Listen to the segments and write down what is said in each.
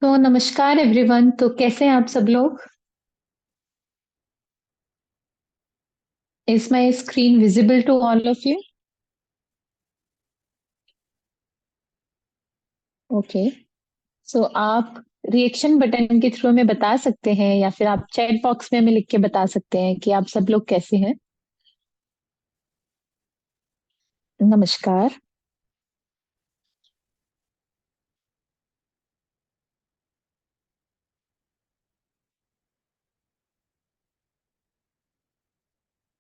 तो नमस्कार एवरीवन। तो कैसे हैं आप सब लोग? Is my screen visible to all of you? Okay. So आप रिएक्शन बटन के थ्रू हमें बता सकते हैं या फिर आप चैट बॉक्स में हमें लिख के बता सकते हैं कि आप सब लोग कैसे हैं। नमस्कार।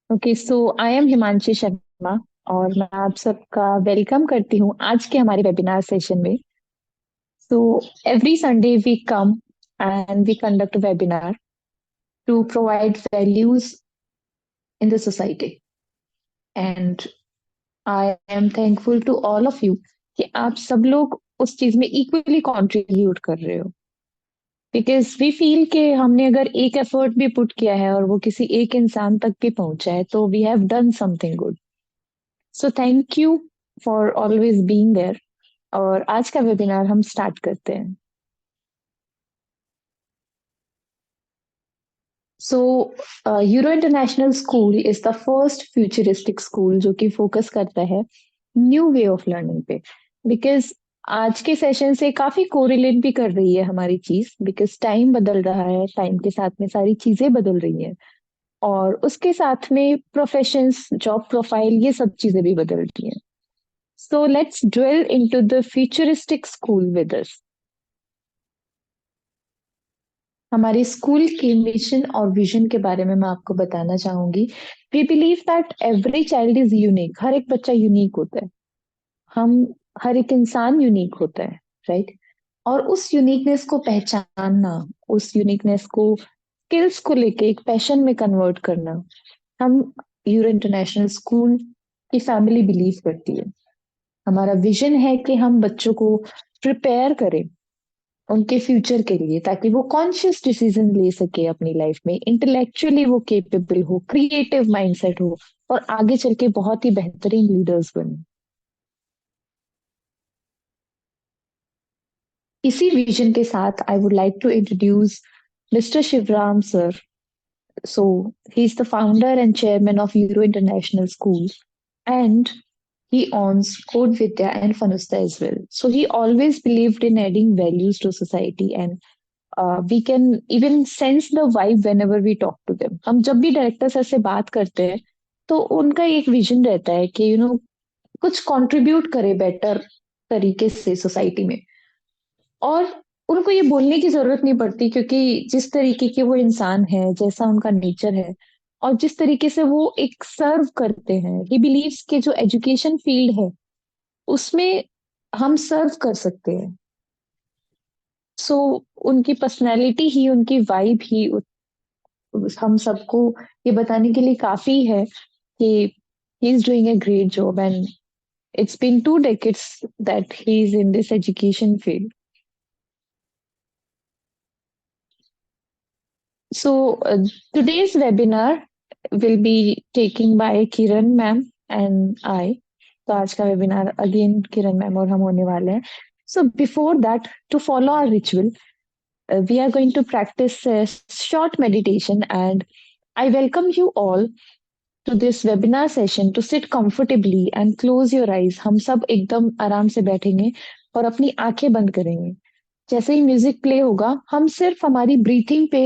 Okay, so I am Himanshi Sharma और मैं आप सबका वेलकम करती हूँ आज के हमारे वेबिनार सेशन में। So every Sunday we come and we conduct webinar to provide values in the society and I am thankful to all of you कि आप सब लोग उस चीज में इक्वली कंट्रीब्यूट कर रहे हो। बिकॉज वी फील कि हमने अगर एक एफर्ट भी पुट किया है और वो किसी एक इंसान तक भी पहुंचा है तो we have done something good. So thank you for always being there. और आज का वेबिनार हम स्टार्ट करते हैं। So Euro International School is the first futuristic school जो कि फोकस करता है न्यू वे ऑफ लर्निंग पे। बिकॉज आज के सेशन से काफी कोरिलेट भी कर रही है हमारी चीज, बिकॉज टाइम बदल रहा है, टाइम के साथ में सारी चीजें बदल रही हैं और उसके साथ में प्रोफेशंस, जॉब प्रोफाइल, ये सब चीजें भी बदल रही हैं। So let's dwell into the futuristic school with us. हमारे स्कूल के मिशन और विजन के बारे में मैं आपको बताना चाहूंगी। We believe that every child is unique. हर एक बच्चा यूनिक होता है। हम, हर एक इंसान यूनिक होता है, राइट? और उस यूनिकनेस को पहचानना, उस यूनिकनेस को स्किल्स को लेके एक पैशन में कन्वर्ट करना, हम यूरो इंटरनेशनल स्कूल की फैमिली बिलीव करती है। हमारा विजन है कि हम बच्चों को प्रिपेयर करें उनके फ्यूचर के लिए, ताकि वो कॉन्शियस डिसीजन ले सके अपनी लाइफ में, इंटेलेक्चुअली वो केपेबल हो, क्रिएटिव माइंडसेट हो और आगे चल के बहुत ही बेहतरीन लीडर्स बने। इसी विजन के साथ I would like to introduce mister Shivaram sir. So he is the founder and chairman of Euro International School and he owns Code Vidya and Fanusta as well. So he always believed in adding values to society, and we can even sense the vibe whenever we talk to them. हम जब भी director sir से बात करते हैं तो उनका एक विजन रहता है कि कुछ कंट्रीब्यूट करे बेटर तरीके से सोसाइटी में। और उनको ये बोलने की जरूरत नहीं पड़ती, क्योंकि जिस तरीके के वो इंसान है, जैसा उनका नेचर है और जिस तरीके से वो एक सर्व करते हैं, ही बिलीव्स के जो एजुकेशन फील्ड है उसमें हम सर्व कर सकते हैं। सो उनकी पर्सनैलिटी ही, उनकी वाइब ही हम सबको ये बताने के लिए काफी है कि he is doing a great job and it's been 2 decades that he is in this education field. So today's webinar will be taken by Kiran ma'am and I. तो आज का वेबिनार अगेन किरण मैम और हम होने वाले हैं। So before that, to follow our ritual, we are going to practice a short meditation, and I welcome you all to this webinar session to sit comfortably and close your eyes. हम सब एकदम आराम से बैठेंगे और अपनी आंखें बंद करेंगे। जैसे ही म्यूजिक प्ले होगा हम सिर्फ हमारी ब्रीथिंग पे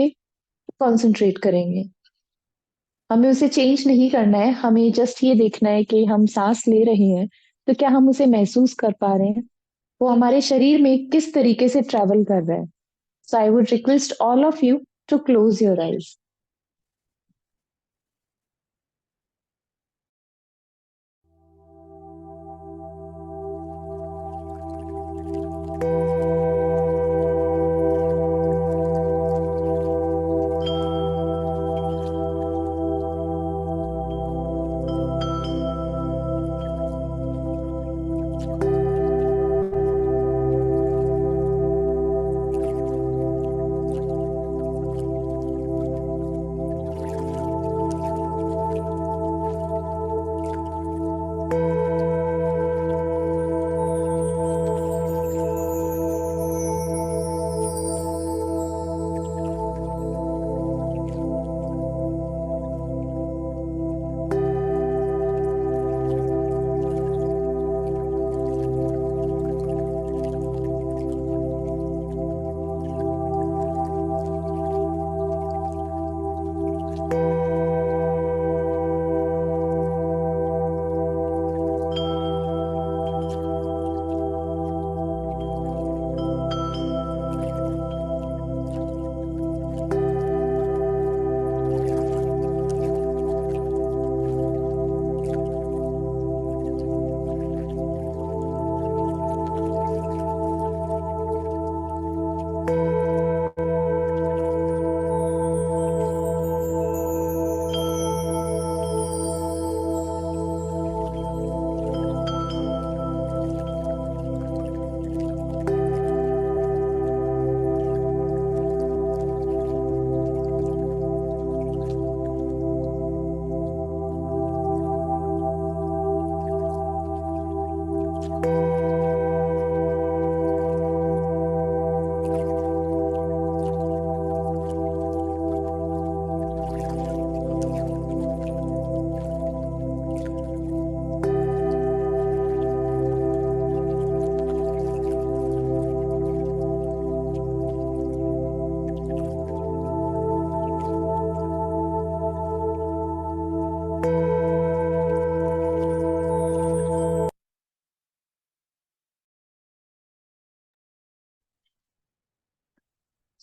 कंसंट्रेट करेंगे। हमें उसे चेंज नहीं करना है, हमें जस्ट ये देखना है कि हम सांस ले रहे हैं तो क्या हम उसे महसूस कर पा रहे हैं, वो हमारे शरीर में किस तरीके से ट्रैवल कर रहा है। So I would request all of you to close your eyes.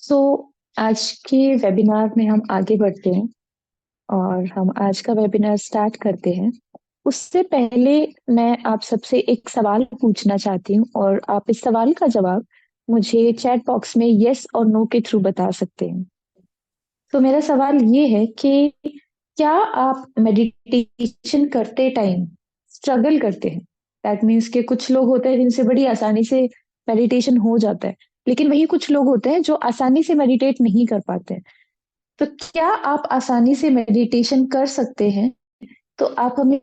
सो आज के वेबिनार में हम आगे बढ़ते हैं और हम आज का वेबिनार स्टार्ट करते हैं। उससे पहले मैं आप सबसे एक सवाल पूछना चाहती हूँ और आप इस सवाल का जवाब मुझे चैट बॉक्स में यस और नो के थ्रू बता सकते हैं। तो मेरा सवाल ये है कि क्या आप मेडिटेशन करते टाइम स्ट्रगल करते हैं? दैट मीन्स कि कुछ लोग होते हैं जिनसे बड़ी आसानी से मेडिटेशन हो जाता है, लेकिन वही कुछ लोग होते हैं जो आसानी से मेडिटेट नहीं कर पाते हैं। तो क्या आप आसानी से मेडिटेशन कर सकते हैं? तो आप हमें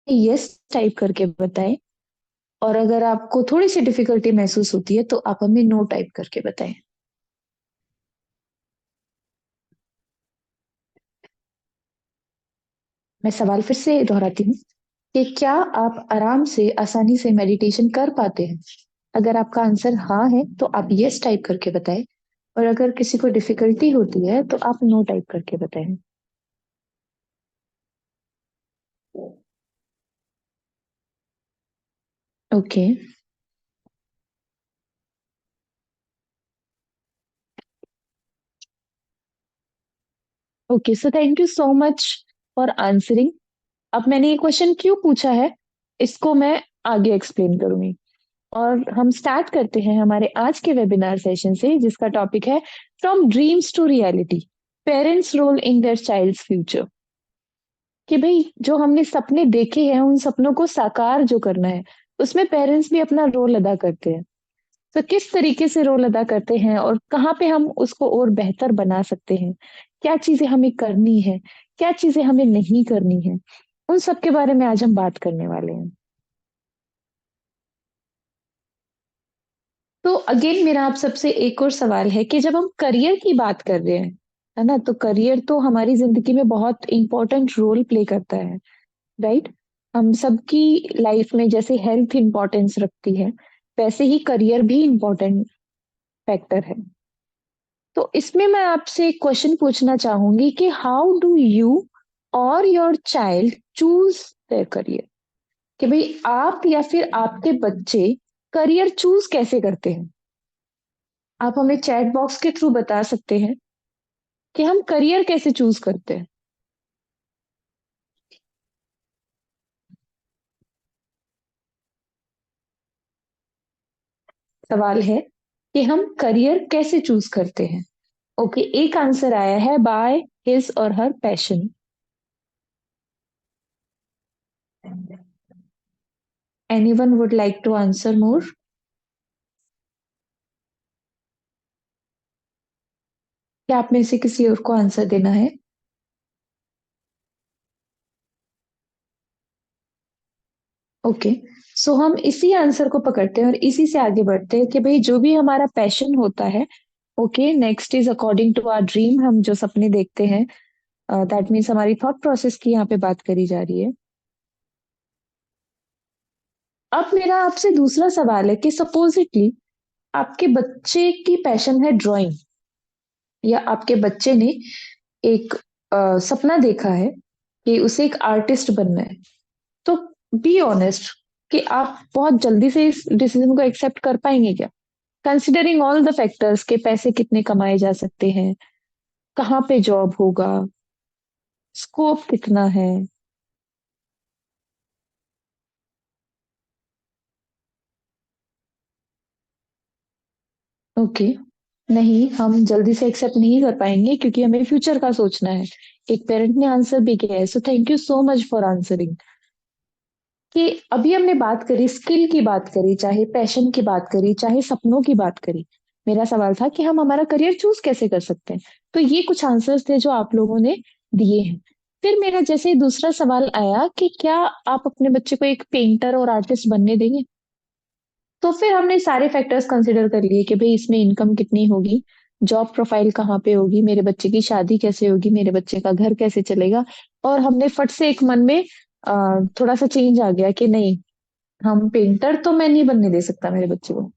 यस टाइप करके बताएं, और अगर आपको थोड़ी सी डिफिकल्टी महसूस होती है तो आप हमें नो टाइप करके बताएं। मैं सवाल फिर से दोहराती हूँ कि क्या आप आराम से आसानी से मेडिटेशन कर पाते हैं? अगर आपका आंसर हाँ है तो आप यस टाइप करके बताएं, और अगर किसी को डिफिकल्टी होती है तो आप नो टाइप करके बताएं। Okay. Okay, so thank you so much for answering. अब मैंने ये क्वेश्चन क्यों पूछा है, इसको मैं आगे एक्सप्लेन करूंगी। और हम स्टार्ट करते हैं हमारे आज के वेबिनार सेशन से, जिसका टॉपिक है from dreams to reality, parents role in their child's future. कि भाई जो हमने सपने देखे हैं उन सपनों को साकार जो करना है, उसमें पेरेंट्स भी अपना रोल अदा करते हैं। तो किस तरीके से रोल अदा करते हैं और कहाँ पे हम उसको और बेहतर बना सकते हैं, क्या चीजें हमें करनी है, क्या चीजें हमें नहीं करनी है, उन सब के बारे में आज हम बात करने वाले हैं। तो अगेन मेरा आप सबसे एक और सवाल है कि जब हम करियर की बात कर रहे हैं, है ना, तो करियर तो हमारी जिंदगी में बहुत इंपॉर्टेंट रोल प्ले करता है, राइट? हम सबकी लाइफ में जैसे हेल्थ इंपॉर्टेंस रखती है, वैसे ही करियर भी इंपॉर्टेंट फैक्टर है। तो इसमें मैं आपसे एक क्वेश्चन पूछना चाहूंगी कि हाउ डू यू और your child choose their career? कि भाई आप या फिर आपके बच्चे करियर चूज कैसे करते हैं? आप हमें चैट बॉक्स के थ्रू बता सकते हैं कि हम करियर कैसे चूज करते हैं। सवाल है कि हम करियर कैसे चूज करते हैं। ओके, एक आंसर आया है बाय हिज और her passion. Anyone would like to answer more? क्या आप में से किसी और को आंसर देना है? ओके, सो हम इसी आंसर को पकड़ते हैं और इसी से आगे बढ़ते हैं कि भाई जो भी हमारा पैशन होता है। Okay, next is according to our dream, हम जो सपने देखते हैं, दैट मीन्स हमारी थॉट प्रोसेस की यहाँ पे बात करी जा रही है। अब मेरा आपसे दूसरा सवाल है कि सपोजिटली आपके बच्चे की पैशन है ड्राइंग, या आपके बच्चे ने एक सपना देखा है कि उसे एक आर्टिस्ट बनना है। तो बी ऑनेस्ट कि आप बहुत जल्दी से इस डिसीजन को एक्सेप्ट कर पाएंगे क्या, कंसिडरिंग ऑल द फैक्टर्स के पैसे कितने कमाए जा सकते हैं, कहाँ पे जॉब होगा, स्कोप कितना है? ओके, नहीं, हम जल्दी से एक्सेप्ट नहीं कर पाएंगे क्योंकि हमें फ्यूचर का सोचना है। एक पेरेंट ने आंसर भी किया है, सो thank you so much for answering. कि अभी हमने बात करी, स्किल की बात करी, चाहे पैशन की बात करी, चाहे सपनों की बात करी। मेरा सवाल था कि हम हमारा करियर चूज कैसे कर सकते हैं। तो ये कुछ आंसर्स थे जो आप लोगों ने दिए हैं। फिर मेरा जैसे दूसरा सवाल आया कि क्या आप अपने बच्चे को एक पेंटर और आर्टिस्ट बनने देंगे। तो फिर हमने सारे फैक्टर्स कंसिडर कर लिए कि भाई इसमें इनकम कितनी होगी, जॉब प्रोफाइल कहाँ पे होगी, मेरे बच्चे की शादी कैसे होगी, मेरे बच्चे का घर कैसे चलेगा। और हमने फट से एक मन में थोड़ा सा चेंज आ गया कि नहीं, हम पेंटर तो मैं नहीं बनने दे सकता मेरे बच्चे को।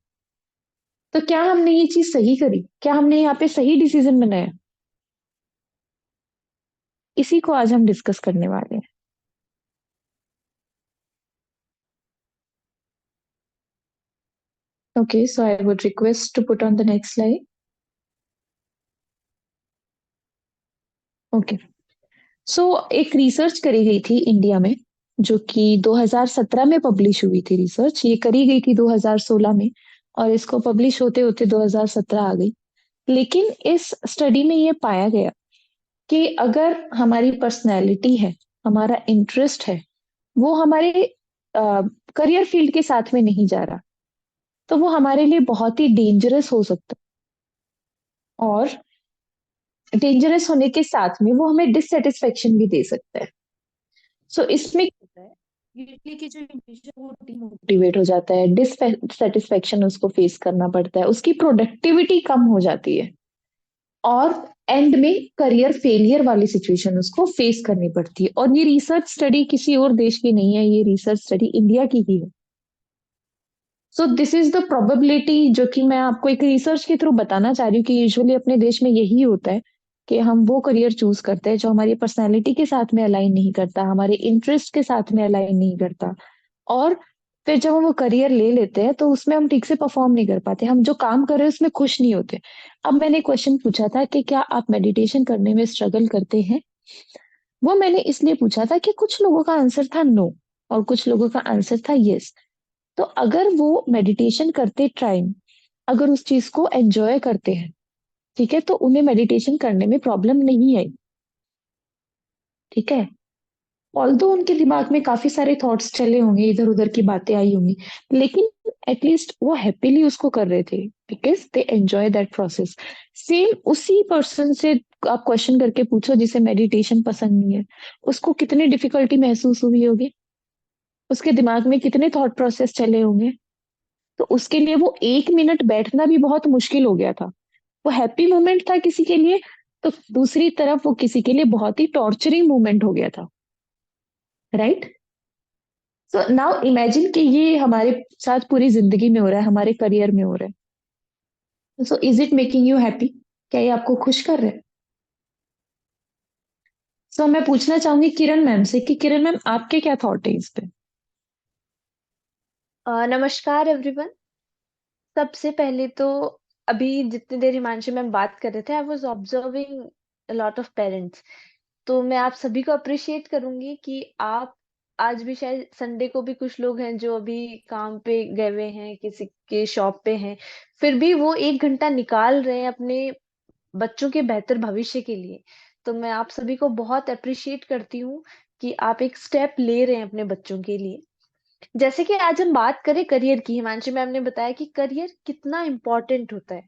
तो क्या हमने ये चीज सही करी, क्या हमने यहाँ पे सही डिसीजन बनाया? इसी को आज हम डिस्कस करने वाले हैं। Okay, so I would request to put on the next slide. Okay, so एक रिसर्च करी गई थी इंडिया में, जो कि 2017 में पब्लिश हुई थी। रिसर्च ये करी गई थी 2016 में, और इसको पब्लिश होते होते 2017 आ गई। लेकिन इस स्टडी में ये पाया गया कि अगर हमारी पर्सनैलिटी है, हमारा इंटरेस्ट है, वो हमारे करियर फील्ड के साथ में नहीं जा रहा, तो वो हमारे लिए बहुत ही डेंजरस हो सकता है। और डेंजरस होने के साथ में वो हमें डिससेटिस्फेक्शन भी दे सकता है। सो इसमें क्या होता है, यूजली की जो इंडिविजुअल वो डिमोटिवेट हो जाता है, डिससेटिस्फेक्शन उसको फेस करना पड़ता है, उसकी प्रोडक्टिविटी कम हो जाती है, और एंड में करियर फेलियर वाली सिचुएशन उसको फेस करनी पड़ती है। और ये रिसर्च स्टडी किसी और देश की नहीं है, ये रिसर्च स्टडी इंडिया की ही है। So this is the probability जो कि मैं आपको एक रिसर्च के थ्रू बताना चाह रही हूँ कि यूजुअली अपने देश में यही होता है कि हम वो करियर चूज करते हैं जो हमारी पर्सनैलिटी के साथ में अलाइन नहीं करता, हमारे इंटरेस्ट के साथ में अलाइन नहीं करता। और फिर जब हम वो करियर ले लेते हैं तो उसमें हम ठीक से परफॉर्म नहीं कर पाते, हम जो काम कर रहे हैं उसमें खुश नहीं होते। अब मैंने क्वेश्चन पूछा था कि क्या आप मेडिटेशन करने में स्ट्रगल करते हैं। वो मैंने इसलिए पूछा था कि कुछ लोगों का आंसर था नो, और कुछ लोगों का आंसर था यस। तो अगर वो मेडिटेशन करते टाइम अगर उस चीज को एंजॉय करते हैं, ठीक है, तो उन्हें मेडिटेशन करने में प्रॉब्लम नहीं आई। ठीक है, ऑल्दो उनके दिमाग में काफी सारे थॉट्स चले होंगे, इधर उधर की बातें आई होंगी, लेकिन एटलीस्ट वो हैप्पीली उसको कर रहे थे, because they enjoy that process. Same उसी पर्सन से आप क्वेश्चन करके पूछो जिसे मेडिटेशन पसंद नहीं है, उसको कितनी डिफिकल्टी महसूस हुई होगी, उसके दिमाग में कितने थॉट प्रोसेस चले होंगे। तो उसके लिए वो 1 मिनट बैठना भी बहुत मुश्किल हो गया था। वो हैप्पी मोमेंट था किसी के लिए, तो दूसरी तरफ वो किसी के लिए बहुत ही टॉर्चरिंग मोमेंट हो गया था। राइट। सो नाउ इमेजिन कि ये हमारे साथ पूरी जिंदगी में हो रहा है, हमारे करियर में हो रहा है। So is it making you happy? क्या ये आपको खुश कर रहा है? सो मैं पूछना चाहूंगी किरण मैम से कि किरण मैम आपके क्या थॉट है इस पे। नमस्कार एवरीवन। सबसे पहले तो अभी जितनी देर हिमांशु मैम बात कर रहे थे, I was observing lot of parents. तो मैं आप सभी को अप्रिशिएट करूंगी कि आप आज भी, शायद संडे को भी कुछ लोग हैं जो अभी काम पे गए हुए हैं, किसी के शॉप पे हैं, फिर भी वो 1 घंटा निकाल रहे हैं अपने बच्चों के बेहतर भविष्य के लिए। तो मैं आप सभी को बहुत अप्रिशिएट करती हूँ कि आप एक स्टेप ले रहे हैं अपने बच्चों के लिए। जैसे कि आज हम बात करें करियर की, हिमांशु मैम ने बताया कि करियर कितना इम्पोर्टेंट होता है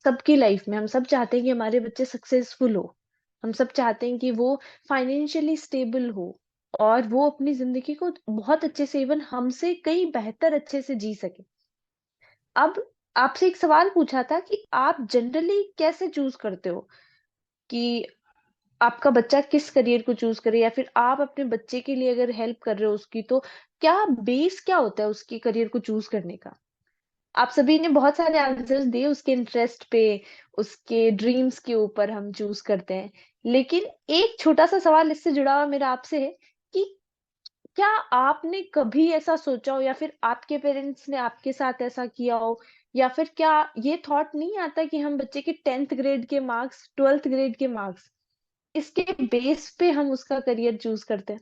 सबकी लाइफ में। हम सब चाहते हैं कि हमारे बच्चे सक्सेसफुल हो, हम सब चाहते हैं कि वो फाइनेंशियली स्टेबल हो, और वो अपनी जिंदगी को बहुत अच्छे से, इवन हमसे कहीं बेहतर अच्छे से जी सके। अब आपसे एक सवाल पूछा था कि आप जनरली कैसे चूज करते हो कि आपका बच्चा किस करियर को चूज करे, या फिर आप अपने बच्चे के लिए अगर हेल्प कर रहे हो उसकी, तो क्या बेस क्या होता है उसके करियर को चूज करने का। आप सभी ने बहुत सारे आंसर्स दिए, उसके इंटरेस्ट पे, उसके ड्रीम्स के ऊपर हम चूज करते हैं। लेकिन एक छोटा सा सवाल इससे जुड़ा हुआ मेरा आपसे है कि क्या आपने कभी ऐसा सोचा हो, या फिर आपके पेरेंट्स ने आपके साथ ऐसा किया हो, या फिर क्या ये थॉट नहीं आता कि हम बच्चे के 10th ग्रेड के मार्क्स, 12th ग्रेड के मार्क्स, इसके बेस पे हम उसका करियर चूज करते हैं।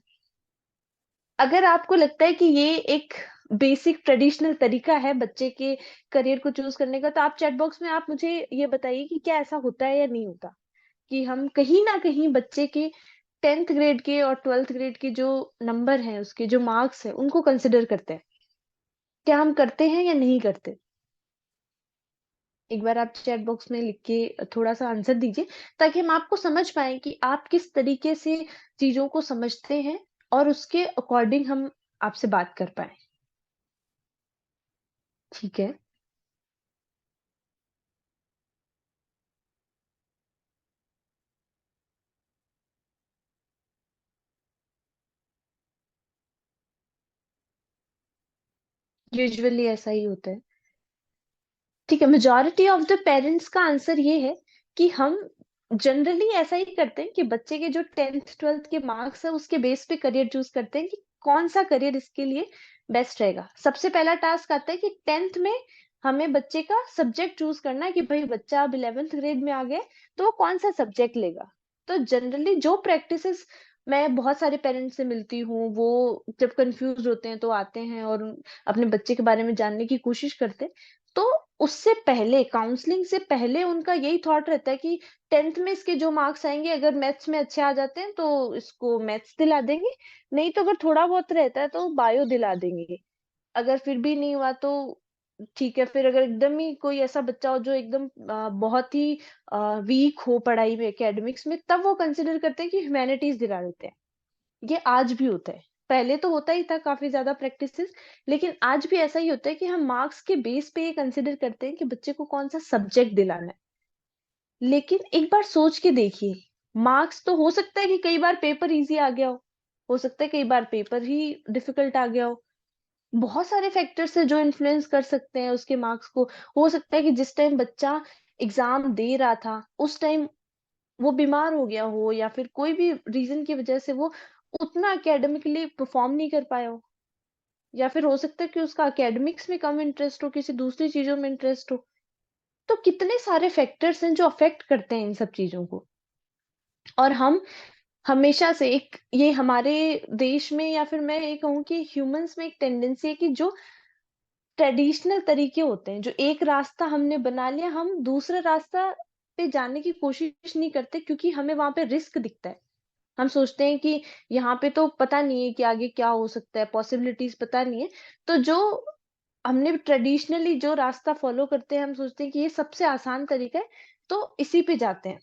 अगर आपको लगता है कि ये एक बेसिक ट्रेडिशनल तरीका है बच्चे के करियर को चूज करने का। तो आप चैट बॉक्स में आप मुझे ये बताइए कि क्या ऐसा होता है या नहीं होता, कि हम कहीं ना कहीं बच्चे के 10th ग्रेड के और 12th ग्रेड के जो नंबर हैं, उसके जो मार्क्स हैं, उनको कंसिडर करते हैं। क्या हम करते हैं या नहीं करते? एक बार आप चैट बॉक्स में लिख के थोड़ा सा आंसर दीजिए, ताकि हम आपको समझ पाए कि आप किस तरीके से चीजों को समझते हैं, और उसके अकॉर्डिंग हम आपसे बात कर पाए। ठीक है। यूजुअली ऐसा ही होता है। ठीक है, मेजॉरिटी ऑफ द पेरेंट्स का आंसर ये है कि हम जनरली ऐसा ही करते हैं कि बच्चे के जो 10th 12th के मार्क्स है, उसके बेस पे करियर चूज करते हैं कि कौन सा करियर इसके लिए बेस्ट रहेगा। सबसे पहला टास्क आता है कि 10th में हमें बच्चे का सब्जेक्ट चूज करना है, कि भाई बच्चा अब 11th ग्रेड में आ गया, तो वो कौन सा सब्जेक्ट लेगा। तो जनरली जो प्रैक्टिसेस मैं बहुत सारे पेरेंट्स से मिलती हूँ, वो जब कंफ्यूज होते हैं तो आते हैं और अपने बच्चे के बारे में जानने की कोशिश करते हैं। तो उससे पहले, काउंसलिंग से पहले, उनका यही थॉट रहता है कि 10th में इसके जो मार्क्स आएंगे, अगर मैथ्स में अच्छे आ जाते हैं तो इसको मैथ्स दिला देंगे, नहीं तो अगर थोड़ा बहुत रहता है तो बायो दिला देंगे। अगर फिर भी नहीं हुआ तो ठीक है, फिर अगर एकदम ही कोई ऐसा बच्चा हो जो एकदम बहुत ही वीक हो पढ़ाई में, एकेडमिक्स में, तब वो कंसिडर करते हैं कि ह्यूमैनिटीज दिला देते हैं। ये आज भी होता है, पहले तो होता ही था काफी ज्यादा प्रैक्टिसेस, लेकिन आज भी ऐसा ही होता है कि हम मार्क्स के बेस पे ये कंसिडर करते हैं कि बच्चे को कौन सा सब्जेक्ट दिलाना है। लेकिन एक बार सोच के देखिए, मार्क्स तो हो सकता है कि कई बार पेपर इजी आ गया हो सकता है कई बार पेपर ही डिफिकल्ट आ गया हो। बहुत सारे फैक्टर्स है जो इन्फ्लुएंस कर सकते हैं उसके मार्क्स को। हो सकता है कि जिस टाइम बच्चा एग्जाम दे रहा था, उस टाइम वो बीमार हो गया हो, या फिर कोई भी रीजन की वजह से वो उतना एकेडमिकली परफॉर्म नहीं कर पाया हो, या फिर हो सकता है कि उसका एकेडमिक्स में कम इंटरेस्ट हो, किसी दूसरी चीजों में इंटरेस्ट हो। तो कितने सारे फैक्टर्स हैं जो अफेक्ट करते हैं इन सब चीजों को। और हम हमेशा से एक, ये हमारे देश में, या फिर मैं ये कहूँ कि ह्यूमंस में एक टेंडेंसी है कि जो ट्रेडिशनल तरीके होते हैं, जो एक रास्ता हमने बना लिया, हम दूसरा रास्ता पे जाने की कोशिश नहीं करते, क्योंकि हमें वहां पे रिस्क दिखता है। हम सोचते हैं कि यहाँ पे तो पता नहीं है कि आगे क्या हो सकता है, पॉसिबिलिटीज पता नहीं है। तो जो हमने ट्रेडिशनली जो रास्ता फॉलो करते हैं, हम सोचते हैं कि ये सबसे आसान तरीका है, तो इसी पे जाते हैं।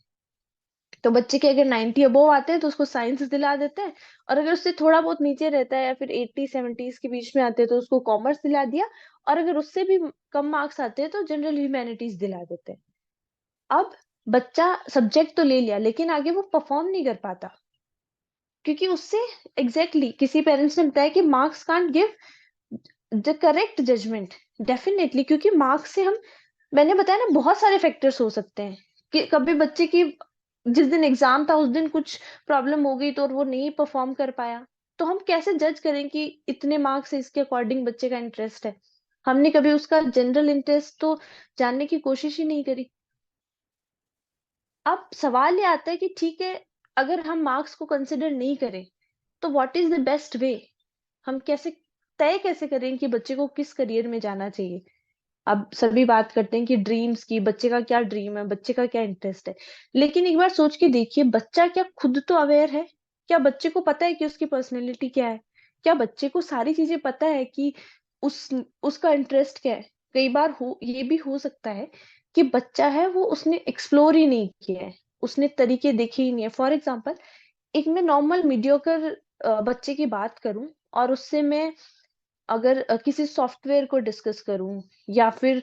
तो बच्चे के अगर 90 अबोव आते हैं तो उसको साइंस दिला देते हैं, और अगर उससे थोड़ा बहुत नीचे रहता है, या फिर 80 70 के बीच में आते हैं, तो उसको कॉमर्स दिला दिया। और अगर उससे भी कम मार्क्स आते हैं तो जनरल ह्यूमैनिटीज दिला देते हैं। अब बच्चा सब्जेक्ट तो ले लिया, लेकिन आगे वो परफॉर्म नहीं कर पाता, क्योंकि उससे किसी पेरेंट्स ने बताया कि marks can't give the correct judgement. Definitely, क्योंकि मार्क्स से हम, मैंने बताया ना, बहुत सारे फैक्टर्स हो सकते हैं कि कभी बच्चे की जिस दिन एग्जाम था उस दिन कुछ प्रॉब्लम हो गई तो वो नहीं परफॉर्म कर पाया। तो हम कैसे जज करें कि इतने मार्क्स से इसके अकॉर्डिंग बच्चे का इंटरेस्ट है? हमने कभी उसका जनरल इंटरेस्ट तो जानने की कोशिश ही नहीं करी। अब सवाल ये आता है कि ठीक है, अगर हम मार्क्स को कंसिडर नहीं करें, तो what is the best way? हम कैसे तय कैसे करें कि बच्चे को किस करियर में जाना चाहिए? अब सभी बात करते हैं कि ड्रीम्स की, बच्चे का क्या ड्रीम है, बच्चे का क्या इंटरेस्ट है। लेकिन एक बार सोच के देखिए, बच्चा क्या खुद तो अवेयर है? क्या बच्चे को पता है कि उसकी पर्सनैलिटी क्या है? क्या बच्चे को सारी चीजें पता है कि उस उसका इंटरेस्ट क्या है? कई बार ये भी हो सकता है कि बच्चा है, वो उसने एक्सप्लोर ही नहीं किया है, उसने तरीके देखे ही नहीं है। फॉर एग्जाम्पल, एक मैं नॉर्मल मीडियोकर बच्चे की बात करूं, और उससे मैं अगर किसी सॉफ्टवेयर को डिस्कस करूं, या फिर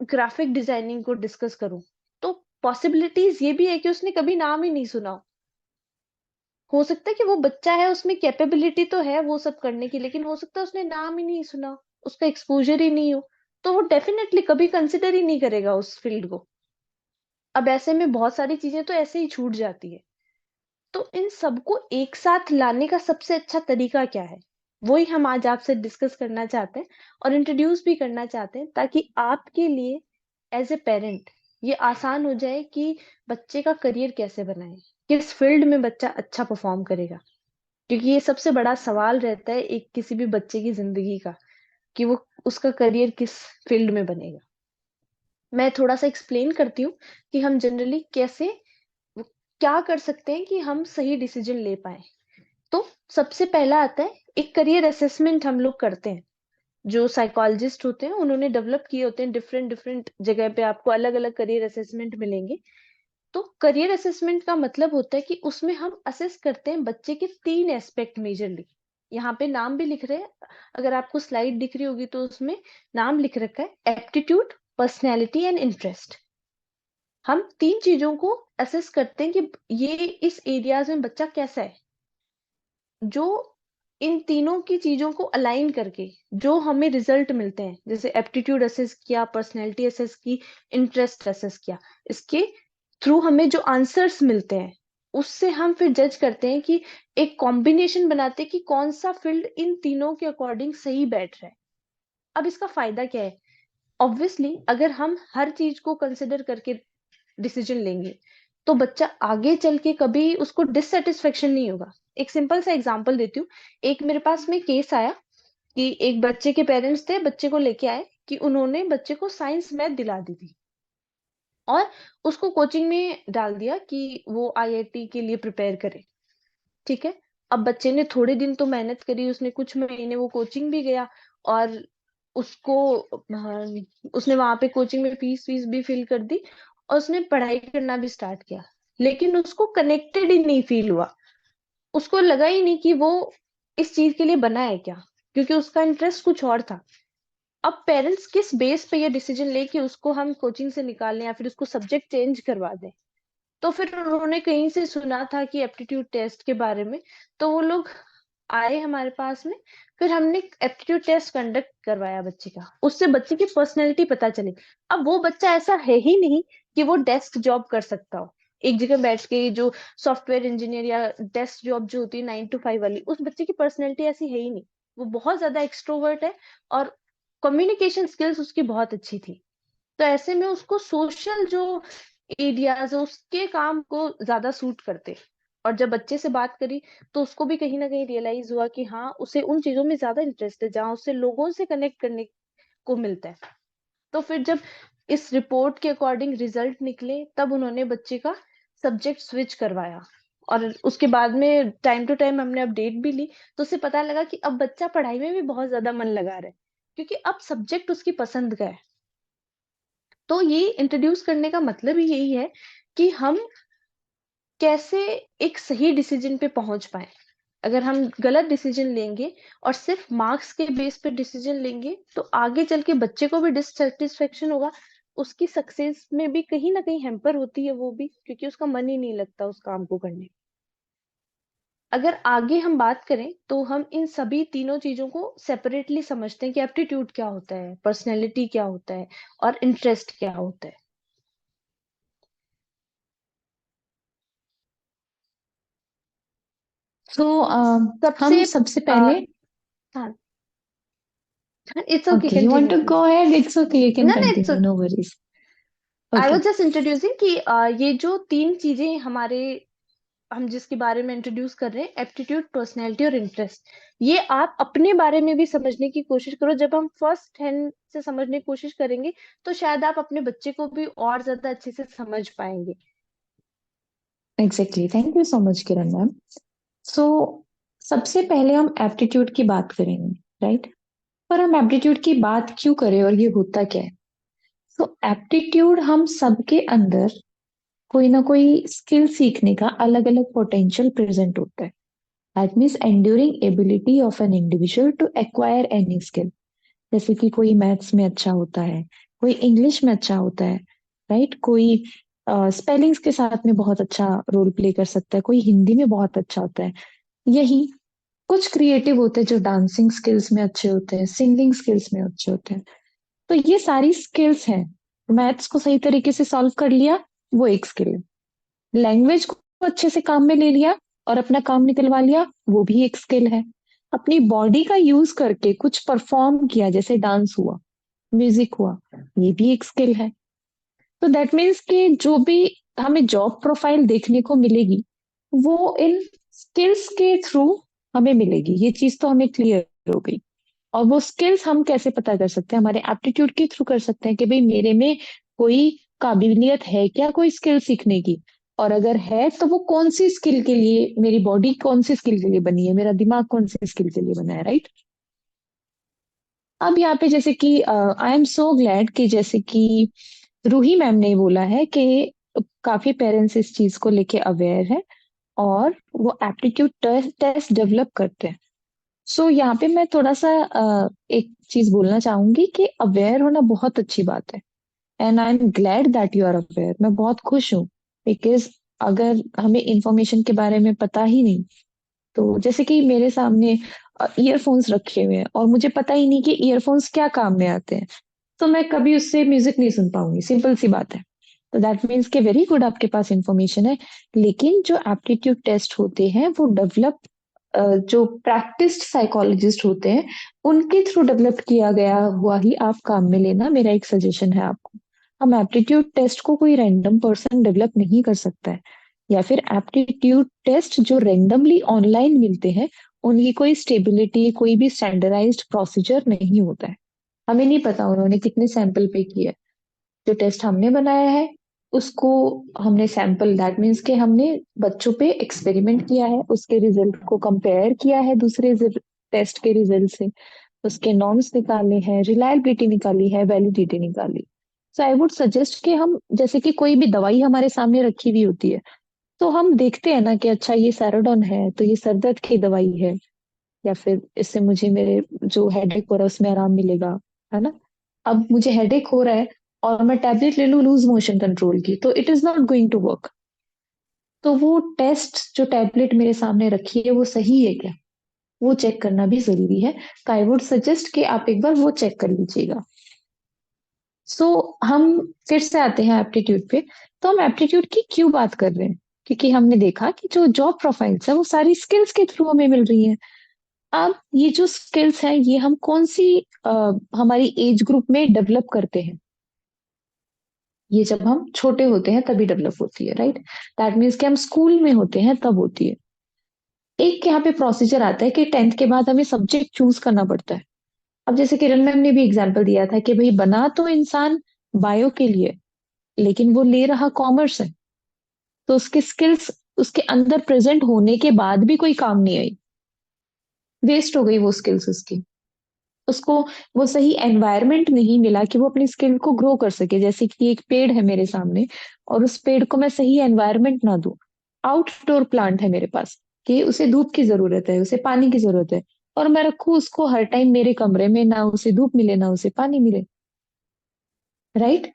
ग्राफिक डिजाइनिंग को डिस्कस करूं, तो पॉसिबिलिटीज ये भी है कि उसने कभी नाम ही नहीं सुना। हो सकता है कि वो बच्चा है, उसमें कैपेबिलिटी तो है वो सब करने की, लेकिन हो सकता है उसने नाम ही नहीं सुना, उसका एक्सपोजर ही नहीं हो, तो वो डेफिनेटली कभी कंसिडर ही नहीं करेगा उस फील्ड को। अब ऐसे में बहुत सारी चीजें तो ऐसे ही छूट जाती है। तो इन सबको एक साथ लाने का सबसे अच्छा तरीका क्या है, वही हम आज आपसे डिस्कस करना चाहते हैं, और इंट्रोड्यूस भी करना चाहते हैं, ताकि आपके लिए एज ए पेरेंट ये आसान हो जाए कि बच्चे का करियर कैसे बनाएं, किस फील्ड में बच्चा अच्छा परफॉर्म करेगा। क्योंकि ये सबसे बड़ा सवाल रहता है एक किसी भी बच्चे की जिंदगी का, कि वो उसका करियर किस फील्ड में बनेगा। मैं थोड़ा सा एक्सप्लेन करती हूँ कि हम जनरली कैसे क्या कर सकते हैं कि हम सही डिसीजन ले पाए। तो सबसे पहला आता है, एक करियर असेसमेंट हम लोग करते हैं। जो साइकोलॉजिस्ट होते हैं उन्होंने डेवलप किए होते हैं, डिफरेंट डिफरेंट जगह पे आपको अलग अलग करियर असेसमेंट मिलेंगे। तो करियर असेसमेंट का मतलब होता है कि उसमें हम असेस करते हैं बच्चे के 3 एस्पेक्ट मेजरली। यहाँ पे नाम भी लिख रहे हैं, अगर आपको स्लाइड दिख रही होगी तो उसमें नाम लिख रखा है, एप्टीट्यूड, पर्सनैलिटी एंड इंटरेस्ट। हम 3 चीजों को असेस करते हैं कि ये इस एरियाज में बच्चा कैसा है। जो इन तीनों की चीजों को अलाइन करके जो हमें रिजल्ट मिलते हैं, जैसे एप्टीट्यूड असेस किया, पर्सनैलिटी असेस की, इंटरेस्ट असेस किया, इसके थ्रू हमें जो आंसर्स मिलते हैं उससे हम फिर जज करते हैं कि एक कॉम्बिनेशन बनाते हैं कि कौन सा फील्ड इन तीनों के अकॉर्डिंग सही बैठ रहा है। अब इसका फायदा क्या है? ऑब्वियसली अगर हम हर चीज को कंसिडर करके डिसीजन लेंगे तो बच्चा आगे चल के कभी उसको डिससेटिस्फेक्शन नहीं होगा। एक सिंपल सा एग्जांपल देती हूँ। एक मेरे पास में केस आया कि एक बच्चे के पेरेंट्स थे, बच्चे को लेके आए कि उन्होंने बच्चे को साइंस मैथ दिला दी थी और उसको कोचिंग में डाल दिया कि वो आईआईटी के लिए प्रिपेयर करे। ठीक है। अब बच्चे ने थोड़े दिन तो मेहनत करी, उसने कुछ महीने वो कोचिंग भी गया और उसको उसने वहां पे कोचिंग में फीस फीस भी फिल कर दी और उसने पढ़ाई करना भी स्टार्ट किया। लेकिन उसको कनेक्टेड ही नहीं फील हुआ, उसको लगा ही नहीं कि वो इस चीज के लिए बना है क्या, क्योंकि उसका इंटरेस्ट कुछ और था। अब पेरेंट्स किस बेस पे ये डिसीजन ले कि उसको हम कोचिंग से निकालें या फिर उसको सब्जेक्ट चेंज करवा दें? तो फिर उन्होंने कहीं से सुना था कि एप्टीट्यूड टेस्ट के बारे में, तो वो लोग आए हमारे पास में। फिर हमने एप्टीट्यूड टेस्ट कंडक्ट करवाया बच्चे का, उससे बच्चे की पर्सनैलिटी पता चली। अब वो बच्चा ऐसा है ही नहीं कि वो डेस्क जॉब कर सकता हो, एक जगह बैठ के जो सॉफ्टवेयर इंजीनियर या डेस्क जॉब जो होती है 9 to 5 वाली, उस बच्चे की पर्सनैलिटी ऐसी है ही नहीं। वो बहुत ज्यादा एक्सट्रोवर्ट है और कम्युनिकेशन स्किल्स उसकी बहुत अच्छी थी। तो ऐसे में उसको सोशल जो एरियाज उसके काम को ज्यादा सूट करते। और जब बच्चे से बात करी तो उसको भी कहीं ना कहीं रियलाइज हुआ कि हाँ, उसे उन चीजों में ज्यादा इंटरेस्ट है जहाँ उससे लोगों से कनेक्ट करने को मिलता है। तो फिर जब इस रिपोर्ट के अकॉर्डिंग रिजल्ट निकले तब उन्होंने बच्चे का सब्जेक्ट स्विच करवाया। और उसके बाद में टाइम टू टाइम हमने अपडेट भी ली, तो उसे पता लगा कि अब बच्चा पढ़ाई में भी बहुत ज्यादा मन लगा रहा है, क्योंकि अब सब्जेक्ट उसकी पसंद का है। तो ये इंट्रोड्यूस करने का मतलब ही यही है कि हम कैसे एक सही डिसीजन पे पहुंच पाए। अगर हम गलत डिसीजन लेंगे और सिर्फ मार्क्स के बेस पे डिसीजन लेंगे तो आगे चल के बच्चे को भी डिससेटिस्फेक्शन होगा, उसकी सक्सेस में भी कहीं ना कहीं हैम्पर होती है वो भी, क्योंकि उसका मन ही नहीं लगता उस काम को करने। अगर आगे हम बात करें तो हम इन सभी तीनों चीजों को सेपरेटली समझते हैं कि एप्टीट्यूड क्या होता है, पर्सनैलिटी क्या होता है और इंटरेस्ट क्या होता है। तो हम सबसे सबसे पहले, हाँ, it's okay, okay, you want continue to please. go ahead? It's okay, you can ना ना, it's continue, no worries. I was Okay. Just introducing कि ये जो 3 चीजें हमारे हम जिसके बारे में इंट्रोड्यूस कर रहे हैं, एप्टीट्यूड, पर्सनैलिटी और इंटरेस्ट, ये आप अपने बारे में भी समझने की कोशिश करो। जब हम फर्स्ट हैंड से समझने की कोशिश करेंगे तो शायद आप अपने बच्चे को भी और ज्यादा अच्छे से समझ पाएंगे। Exactly. Thank you so much, Kiran ma'am. So, सबसे पहले हम एप्टीट्यूड की बात करेंगे, राइट? पर हम एप्टीट्यूड की बात क्यों करें और ये होता क्या है? तो एप्टीट्यूड हम सबके अंदर कोई ना कोई स्किल सीखने का अलग अलग पोटेंशियल प्रेजेंट होता है। That means enduring ability of an individual to acquire any skill. जैसे कि कोई मैथ्स में अच्छा होता है, कोई इंग्लिश में अच्छा होता है, राइट? कोई स्पेलिंग्स के साथ में बहुत अच्छा रोल प्ले कर सकता है, कोई हिंदी में बहुत अच्छा होता है। यही कुछ क्रिएटिव होते हैं जो डांसिंग स्किल्स में अच्छे होते हैं, सिंगिंग स्किल्स में अच्छे होते हैं। तो ये सारी स्किल्स हैं। मैथ्स को सही तरीके से सॉल्व कर लिया, वो एक स्किल है। लैंग्वेज को अच्छे से काम में ले लिया और अपना काम निकलवा लिया, वो भी एक स्किल है। अपनी बॉडी का यूज करके कुछ परफॉर्म किया, जैसे डांस हुआ, म्यूजिक हुआ, ये भी एक स्किल है। तो दैट मीन्स कि जो भी हमें जॉब प्रोफाइल देखने को मिलेगी वो इन स्किल्स के थ्रू हमें मिलेगी। ये चीज तो हमें क्लियर हो गई। और वो स्किल्स हम कैसे पता कर सकते हैं? हमारे एप्टीट्यूड के थ्रू कर सकते हैं कि भाई मेरे में कोई काबिलियत है क्या, कोई स्किल सीखने की। और अगर है तो वो कौन सी स्किल के लिए, मेरी बॉडी कौन सी स्किल के लिए बनी है, मेरा दिमाग कौन सी स्किल के लिए बना है, राइट? अब यहाँ पे जैसे कि आई एम सो ग्लैड कि जैसे कि रूही मैम ने बोला है कि काफी पेरेंट्स इस चीज को लेके अवेयर है और वो एप्टीट्यूड टेस्ट डेवलप करते हैं। सो यहाँ पे मैं थोड़ा सा एक चीज बोलना चाहूंगी कि अवेयर होना बहुत अच्छी बात है। And I am glad that you are aware, मैं बहुत खुश हूँ। बिकॉज अगर हमें इंफॉर्मेशन के बारे में पता ही नहीं, तो जैसे कि मेरे सामने ईयरफोन्स रखे हुए हैं और मुझे पता ही नहीं कि ईयरफोन्स क्या काम में आते हैं, तो मैं कभी उससे म्यूजिक नहीं सुन पाऊंगी, सिंपल सी बात है। तो दैट मीन्स कि वेरी गुड आपके पास इंफॉर्मेशन है। लेकिन जो एप्टीट्यूड टेस्ट होते हैं वो डेवलप, जो प्रैक्टिस्ड साइकोलॉजिस्ट होते हैं उनके थ्रू डेवलप किया गया हुआ ही आप काम में लेना, मेरा एक सजेशन है आपको। हम एप्टीट्यूड टेस्ट को कोई रैंडम पर्सन डेवलप नहीं कर सकता है, या फिर एप्टीट्यूड टेस्ट जो रैंडमली ऑनलाइन मिलते हैं उनकी कोई स्टेबिलिटी, कोई भी स्टैंडर्डाइज्ड प्रोसीजर नहीं होता है। हमें नहीं पता उन्होंने कितने सैंपल पे किए। जो टेस्ट हमने बनाया है उसको हमने सैंपल, दैट मीन्स कि हमने बच्चों पे एक्सपेरिमेंट किया है, उसके रिजल्ट को कंपेयर किया है दूसरे टेस्ट के रिजल्ट से, उसके नॉर्म्स निकाले हैं, रिलायबिलिटी निकाली है, वैलिडिटी निकाली। सो आई वुड सजेस्ट कि हम, जैसे कि कोई भी दवाई हमारे सामने रखी हुई होती है, तो हम देखते हैं ना कि अच्छा ये सैराडोन है तो ये सर दर्द की दवाई है, या फिर इससे मुझे मेरे जो हेडेक हो रहा है उसमें आराम मिलेगा, है ना? अब मुझे हेडेक हो रहा है और मैं टैबलेट ले लूं लूज मोशन कंट्रोल की, तो it is not going to work. तो वो टेस्ट जो टैबलेट मेरे सामने रखी है वो सही है क्या, वो चेक करना भी जरूरी है। तो आई वुड सजेस्ट कि आप एक बार वो चेक कर लीजिएगा। सो हम फिर से आते हैं एप्टीट्यूड पे। तो हम एप्टीट्यूड की क्यों बात कर रहे हैं? क्योंकि हमने देखा कि जो जॉब प्रोफाइल्स है वो सारी स्किल्स के थ्रू हमें मिल रही है। अब ये जो स्किल्स है ये हम कौन सी हमारी एज ग्रुप में डेवलप करते हैं? ये जब हम छोटे होते हैं तभी डेवलप होती है, राइट? दैट मीन्स कि हम स्कूल में होते हैं तब होती है। एक यहाँ पे प्रोसीजर आता है कि 10th के बाद हमें सब्जेक्ट चूज करना पड़ता है। अब जैसे किरण मैम ने भी एग्जाम्पल दिया था कि भाई बना तो इंसान बायो के लिए, लेकिन वो ले रहा कॉमर्स है, तो उसकी स्किल्स उसके अंदर प्रेजेंट होने के बाद भी कोई काम नहीं आई, वेस्ट हो गई वो स्किल्स उसकी। उसको वो सही एनवायरनमेंट नहीं मिला कि वो अपनी स्किल को ग्रो कर सके। जैसे कि एक पेड़ है मेरे सामने और उस पेड़ को मैं सही एनवायरनमेंट ना दूं, आउटडोर प्लांट है मेरे पास, कि उसे धूप की जरूरत है, उसे पानी की जरूरत है, और मैं रखूं उसको हर टाइम मेरे कमरे में, ना उसे धूप मिले ना उसे पानी मिले, right?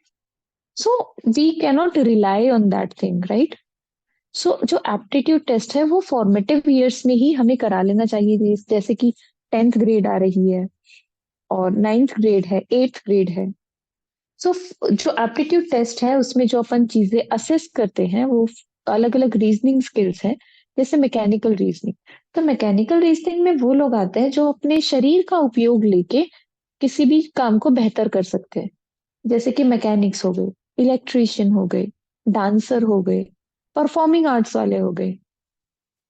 So we cannot rely on that thing, right? So जो एप्टीट्यूड टेस्ट है वो फॉर्मेटिव ईयर्स में ही हमें करा लेना चाहिए। जैसे कि 10th ग्रेड आ रही है और 9th ग्रेड है, 8th ग्रेड है। सो जो एप्टीट्यूड टेस्ट है उसमें जो अपन चीजें असेस करते हैं वो अलग अलग रीजनिंग स्किल्स हैं। जैसे मैकेनिकल रीजनिंग, तो मैकेनिकल रीजनिंग में वो लोग आते हैं जो अपने शरीर का उपयोग लेके किसी भी काम को बेहतर कर सकते हैं। जैसे कि मैकेनिक्स हो गए, इलेक्ट्रीशियन हो गए, डांसर हो गए, परफॉर्मिंग आर्ट्स वाले हो गए,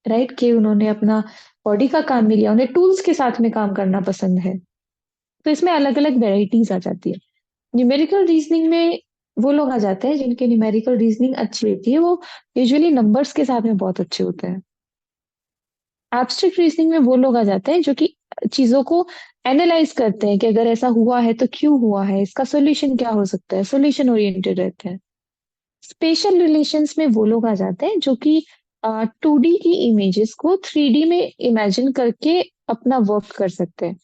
राइट? कि उन्होंने अपना बॉडी का काम भी लिया, उन्हें टूल्स के साथ में काम करना पसंद है। तो इसमें अलग अलग वेराइटीज आ जाती है। न्यूमेरिकल रीजनिंग में वो लोग आ जाते हैं जिनके न्यूमेरिकल रीजनिंग अच्छी होती है, वो यूजुअली नंबर्स के साथ में बहुत अच्छे होते हैं। एब्स्ट्रैक्ट रीजनिंग में वो लोग आ जाते हैं जो कि चीजों को एनालाइज करते हैं कि अगर ऐसा हुआ है तो क्यों हुआ है, इसका सोल्यूशन क्या हो सकता है, सोल्यूशन ओरिएंटेड रहते हैं। स्पेशल रिलेशंस में वो लोग आ जाते हैं जो कि 2D की इमेजेस को 3D में इमेजिन करके अपना वर्क कर सकते हैं।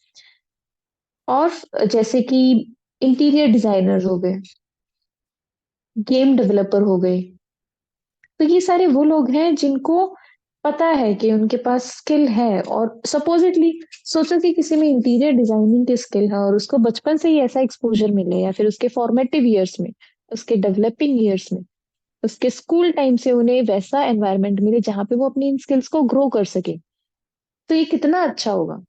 और जैसे कि इंटीरियर डिजाइनर हो गए, गेम डेवलपर हो गए, तो ये सारे वो लोग हैं जिनको पता है कि उनके पास स्किल है। और सपोजिटली सोचो कि किसी में इंटीरियर डिजाइनिंग की स्किल है और उसको बचपन से ही ऐसा एक्सपोजर मिले, या फिर उसके फॉर्मेटिव ईयर्स में, उसके डेवलपिंग ईयर्स में, उसके स्कूल टाइम से उन्हें वैसा एनवायरनमेंट मिले जहाँ पे वो अपनी इन स्किल्स को ग्रो कर सके, तो ये कितना अच्छा होगा।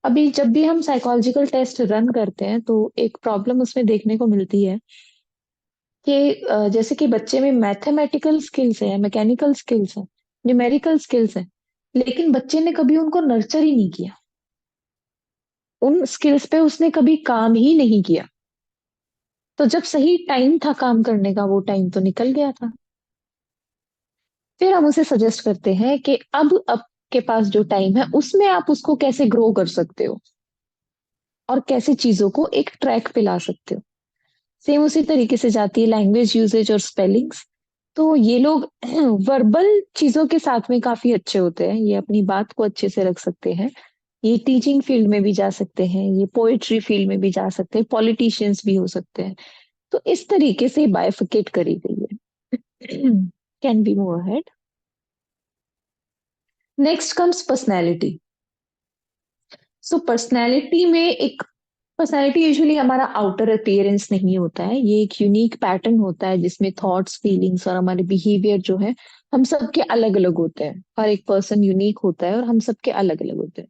अभी जब भी हम साइकोलॉजिकल टेस्ट रन करते हैं तो एक प्रॉब्लम उसमें देखने को मिलती है कि जैसे कि बच्चे में मैथमेटिकल स्किल्स है, मैकेनिकल स्किल्स है, न्यूमेरिकल स्किल्स है, लेकिन बच्चे ने कभी उनको नर्चर ही नहीं किया। उन स्किल्स पे उसने कभी काम ही नहीं किया। तो जब सही टाइम था काम करने का, वो टाइम तो निकल गया था। फिर हम उसे सजेस्ट करते हैं कि अब आपके पास जो टाइम है उसमें आप उसको कैसे ग्रो कर सकते हो और कैसे चीजों को एक ट्रैक पे ला सकते हो। सेम उसी तरीके से जाती है लैंग्वेज यूजेज और स्पेलिंग्स। तो ये लोग वर्बल चीजों के साथ में काफी अच्छे होते हैं, ये अपनी बात को अच्छे से रख सकते हैं। ये टीचिंग फील्ड में भी जा सकते हैं, ये पोएट्री फील्ड में भी जा सकते हैं, पॉलिटिशियंस भी हो सकते हैं। तो इस तरीके से बाइफिकेट करी गई है। Can be move ahead. Next comes personality. So personality में एक पर्सनैलिटी यूजुअली हमारा आउटर अपीयरेंस नहीं होता है, ये एक यूनिक पैटर्न होता है जिसमें थॉट्स, फीलिंग्स और हमारे बिहेवियर जो है हम सबके अलग अलग होते हैं। हर एक पर्सन यूनिक होता है और हम सबके अलग अलग होते हैं।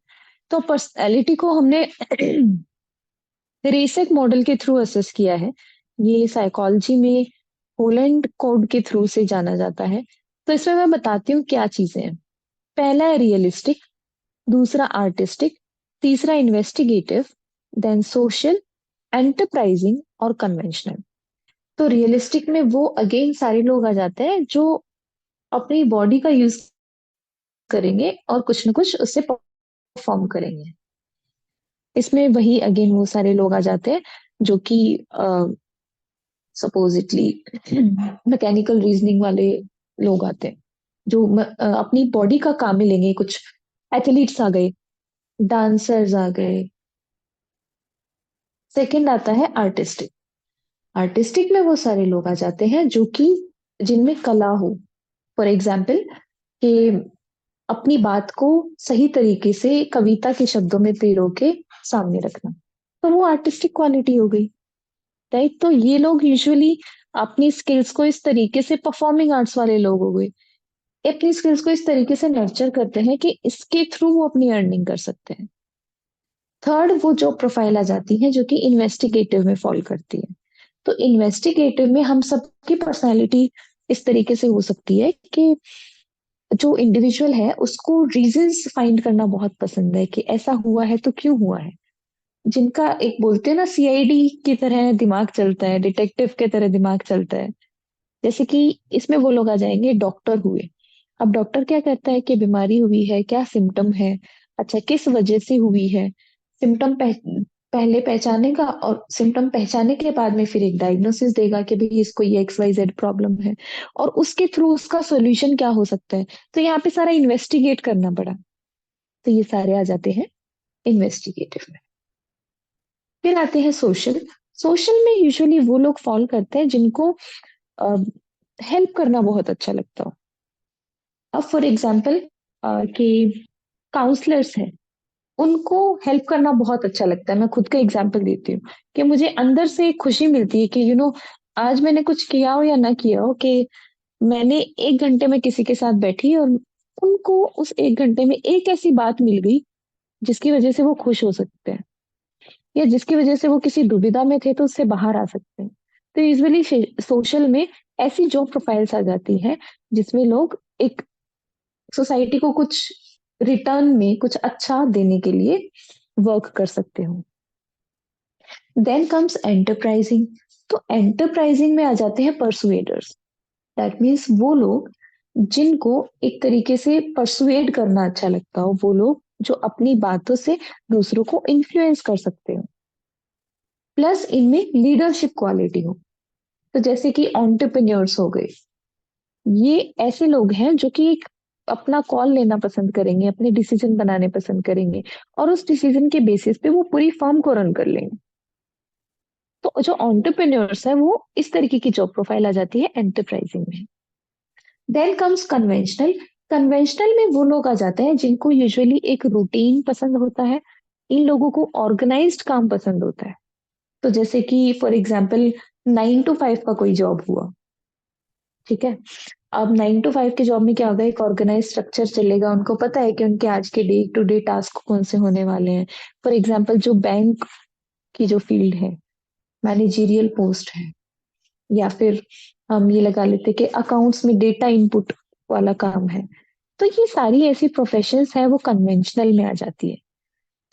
तो पर्सनैलिटी को हमने रेसेक मॉडल के थ्रू असेस किया है। ये साइकोलॉजी में होलैंड कोड के थ्रू से जाना जाता है। तो इसमें मैं बताती हूँ क्या चीजें हैं। पहला है रियलिस्टिक, दूसरा आर्टिस्टिक, तीसरा इन्वेस्टिगेटिव, देन सोशल, एंटरप्राइजिंग और कन्वेंशनल। तो रियलिस्टिक में वो अगेन सारे लोग आ जाते हैं जो अपनी बॉडी का यूज करेंगे और कुछ ना कुछ उससे परफॉर्म करेंगे। इसमें वही अगेन वो सारे लोग आ जाते हैं जो कि सपोजिटली मैकेनिकल रीजनिंग वाले लोग आते हैं, जो अपनी बॉडी का काम में लेंगे। कुछ एथलीट्स आ गए, डांसर्स आ गए। सेकंड आता है आर्टिस्टिक। आर्टिस्टिक में वो सारे लोग आ जाते हैं जो कि जिनमें कला हो। फॉर एग्जाम्पल कि अपनी बात को सही तरीके से कविता के शब्दों में पिरो के सामने रखना, तो वो आर्टिस्टिक क्वालिटी हो गई। राइट। तो ये लोग यूजुअली अपनी स्किल्स को इस तरीके से, परफॉर्मिंग आर्ट्स वाले लोग हो गए, अपनी स्किल्स को इस तरीके से नर्चर करते हैं कि इसके थ्रू वो अपनी अर्निंग कर सकते हैं। थर्ड वो जॉब प्रोफाइल आ जाती है जो कि इन्वेस्टिगेटिव में फॉल करती है। तो इन्वेस्टिगेटिव में हम सबकी पर्सनालिटी इस तरीके से हो सकती है कि जो इंडिविजुअल है उसको रीजंस फाइंड करना बहुत पसंद है कि ऐसा हुआ है तो क्यों हुआ है। जिनका एक बोलते हैं ना सीआईडी की तरह दिमाग चलता है, डिटेक्टिव के तरह दिमाग चलता है। जैसे कि इसमें वो लोग आ जाएंगे, डॉक्टर हुए। अब डॉक्टर क्या करता है कि बीमारी हुई है, क्या सिम्टम है, अच्छा किस वजह से हुई है, सिम्टम पहले पहचानेगा और सिम्टम पहचाने के बाद में फिर एक डायग्नोसिस देगा कि भाई इसको ये XYZ प्रॉब्लम है और उसके थ्रू उसका सॉल्यूशन क्या हो सकता है। तो यहाँ पे सारा इन्वेस्टिगेट करना पड़ा। तो ये सारे आ जाते हैं इन्वेस्टिगेटिव में। फिर आते हैं सोशल। सोशल में यूजुअली वो लोग फॉलो करते हैं जिनको हेल्प करना बहुत अच्छा लगता हो। अब फॉर एग्जाम्पल कि काउंसलर्स हैं, उनको हेल्प करना बहुत अच्छा लगता है। मैं खुद का एग्जाम्पल देती हूँ कि मुझे अंदर से खुशी मिलती है कि आज मैंने कुछ किया हो या ना किया हो, कि मैंने 1 घंटे में किसी के साथ बैठी और उनको उस 1 घंटे में एक ऐसी बात मिल गई जिसकी वजह से वो खुश हो सकते हैं, या जिसकी वजह से वो किसी दुविधा में थे तो उससे बाहर आ सकते हैं। तो यूजुअली सोशल में ऐसी जॉब प्रोफाइल्स आ जाती हैं जिसमें लोग एक सोसाइटी को कुछ रिटर्न में कुछ अच्छा देने के लिए वर्क कर सकते हो। Then comes enterprising. तो एंटरप्राइजिंग में आ जाते हैं परसुएडर्स। दैट मीन्स वो लोग जिनको एक तरीके से परसुएड करना अच्छा लगता हो, वो लोग जो अपनी बातों से दूसरों को इन्फ्लुएंस कर सकते हो, प्लस इनमें लीडरशिप क्वालिटी हो। तो जैसे कि एंटरप्रेन्योर्स हो गए, ये ऐसे लोग हैं जो कि एक अपना कॉल लेना पसंद करेंगे, अपने डिसीजन बनाने पसंद करेंगे और उस डिसीजन के बेसिस पे वो पूरी फर्म को रन कर लेंगे। तो जो एंटरप्रेन्योर्स है वो इस तरीके की जॉब प्रोफाइल आ जाती है एंटरप्राइजिंग में। Then comes conventional. कन्वेंशनल में वो लोग आ जाते हैं जिनको यूजुअली एक रूटीन पसंद होता है। इन लोगों को ऑर्गेनाइज्ड काम पसंद होता है। तो जैसे कि फॉर एग्जाम्पल 9 to 5 का कोई जॉब हुआ, ठीक है। अब 9 to 5 के जॉब में क्या होगा, एक ऑर्गेनाइज स्ट्रक्चर चलेगा, उनको पता है कि उनके आज के डे टू डे टास्क कौन से होने वाले हैं। फॉर एग्जाम्पल जो बैंक की जो फील्ड है, मैनेजरियल पोस्ट है, या फिर हम ये लगा लेते हैं कि अकाउंट्स में डेटा इनपुट वाला काम है। तो ये सारी ऐसी प्रोफेशंस है वो कन्वेंशनल में आ जाती है।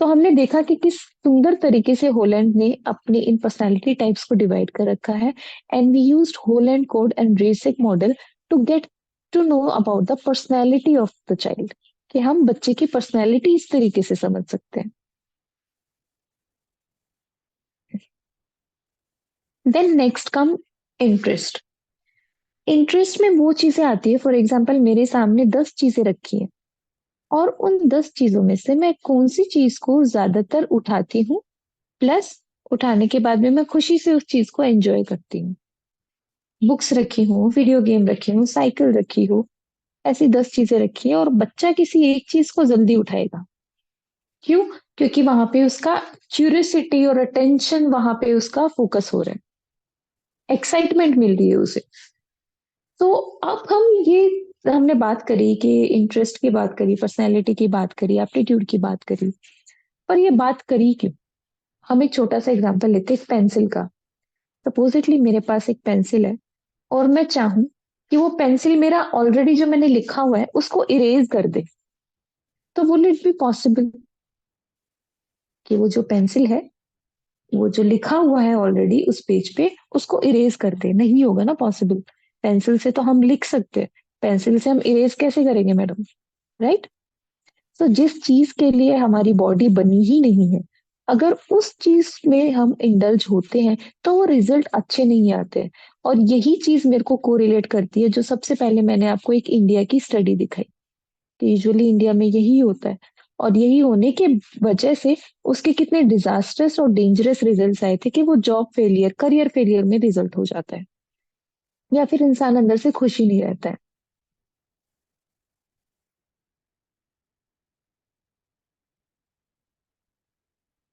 तो हमने देखा कि किस सुंदर तरीके से होलैंड ने अपने इन पर्सनालिटी टाइप्स को डिवाइड कर रखा है, and we used Holland code and RIASEC model to get to know about the personality of the child, कि हम बच्चे की पर्सनालिटी इस तरीके से समझ सकते हैं। Then next come interest. Interest में वो चीजें आती है, फॉर एग्जाम्पल मेरे सामने 10 चीजें रखी हैं, और उन 10 चीजों में से मैं कौन सी चीज को ज्यादातर उठाती हूँ, प्लस उठाने के बाद में मैं खुशी से उस चीज को एंजॉय करती हूँ। बुक्स रखी हूँ, वीडियो गेम रखी हूँ, साइकिल रखी हो, ऐसी 10 चीजें रखी है, और बच्चा किसी एक चीज को जल्दी उठाएगा। क्यों? क्योंकि वहां पे उसका क्यूरियोसिटी और अटेंशन, वहां पे उसका फोकस हो रहा है, एक्साइटमेंट मिल रही है उसे। तो अब हम ये हमने बात करी कि इंटरेस्ट की बात करी, पर्सनैलिटी की बात करी, एप्टीट्यूड की बात करी, पर ये बात करी क्यों? हम एक छोटा सा एग्जांपल लेते हैं पेंसिल का। सपोजिटली मेरे पास एक पेंसिल है, और मैं चाहूं कि वो पेंसिल मेरा ऑलरेडी जो मैंने लिखा हुआ है उसको इरेज कर दे, तो विल इट बी पॉसिबल कि वो जो पेंसिल है, वो जो लिखा हुआ है ऑलरेडी उस पेज पे, उसको इरेज कर दे? नहीं होगा ना पॉसिबल। पेंसिल से तो हम लिख सकते हैं, पेंसिल से हम इरेज कैसे करेंगे मैडम? राइट? तो जिस चीज के लिए हमारी बॉडी बनी ही नहीं है, अगर उस चीज में हम इंडल्ज होते हैं तो वो रिजल्ट अच्छे नहीं आते हैं। और यही चीज मेरे को कोरिलेट करती है, जो सबसे पहले मैंने आपको एक इंडिया की स्टडी दिखाई, कि यूजुअली इंडिया में यही होता है, और यही होने के वजह से उसके कितने डिजास्टर्स और डेंजरस रिजल्ट्स आए थे, कि वो जॉब फेलियर, करियर फेलियर में रिजल्ट हो जाता है, या फिर इंसान अंदर से खुश ही नहीं रहता है।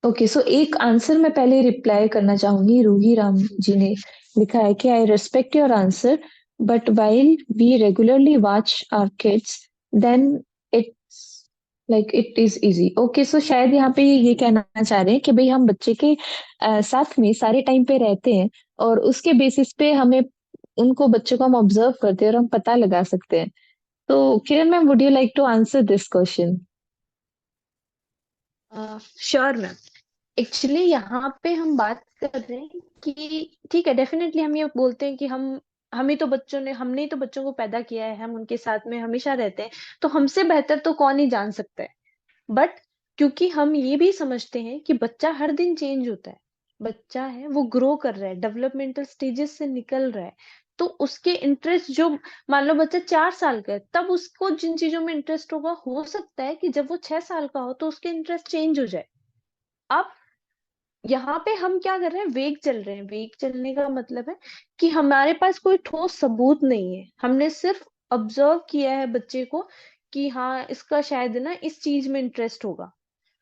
ओके, सो एक आंसर मैं पहले रिप्लाई करना चाहूंगी। रूही राम जी ने लिखा है कि I respect your answer, but while we regularly watch our kids, then it's like it is easy. Okay, so शायद यहाँ पे ये कहना चाह रहे हैं कि भाई हम बच्चे के साथ में सारे टाइम पे रहते हैं, और उसके बेसिस पे हमें उनको, बच्चों को हम ऑब्जर्व करते हैं और हम पता लगा सकते हैं। तो Kiran ma'am, would you like to answer this question? Sure ma'am. Actually यहाँ पे हम बात कर रहे हैं कि ठीक है, डेफिनेटली हम ये बोलते हैं कि हम ही तो बच्चों ने हमने ही तो बच्चों को पैदा किया है, हम उनके साथ में हमेशा रहते हैं, तो हमसे बेहतर तो कौन ही जान सकता है। बट क्योंकि हम ये भी समझते हैं कि बच्चा हर दिन चेंज होता है, बच्चा है वो ग्रो कर रहा है, डेवलपमेंटल स्टेजेस से निकल रहा है, तो उसके इंटरेस्ट जो, मान लो बच्चा 4 साल का है, तब उसको जिन चीजों में इंटरेस्ट होगा, हो सकता है कि जब वो 6 साल का हो तो उसके इंटरेस्ट चेंज हो जाए। अब यहाँ पे हम क्या कर रहे हैं, वेग चल रहे हैं। वेग चलने का मतलब है कि हमारे पास कोई ठोस सबूत नहीं है, हमने सिर्फ ऑब्जर्व किया है बच्चे को कि हाँ इसका शायद ना इस चीज में इंटरेस्ट होगा,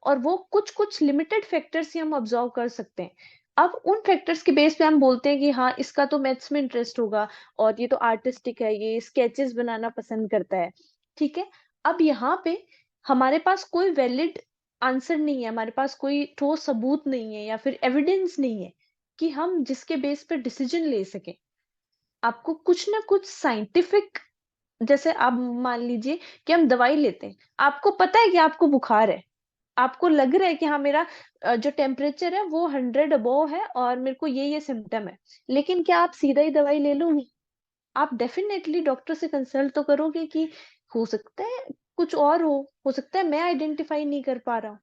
और वो कुछ कुछ लिमिटेड फैक्टर्स ही हम ऑब्जर्व कर सकते हैं। अब उन फैक्टर्स के बेस पे हम बोलते हैं कि हाँ इसका तो मैथ्स में इंटरेस्ट होगा, और ये तो आर्टिस्टिक है, ये स्केचेस बनाना पसंद करता है। ठीक है। अब यहाँ पे हमारे पास कोई वैलिड आंसर नहीं है, हमारे पास कोई ठोस सबूत नहीं है या फिर एविडेंस नहीं है कि हम जिसके बेस पे डिसीजन ले सके। आपको कुछ ना कुछ साइंटिफिक, जैसे आप मान लीजिए कि हम दवाई लेते हैं, आपको पता है कि आपको बुखार है, आपको लग रहा है कि हाँ मेरा जो टेम्परेचर है वो 100 अबोव है और मेरे को ये सिम्टम है, लेकिन क्या आप सीधा ही दवाई ले लोगे? आप डेफिनेटली डॉक्टर से कंसल्ट तो करोगे कि हो सकता है कुछ और हो सकता है मैं आइडेंटिफाई नहीं कर पा रहा हूँ।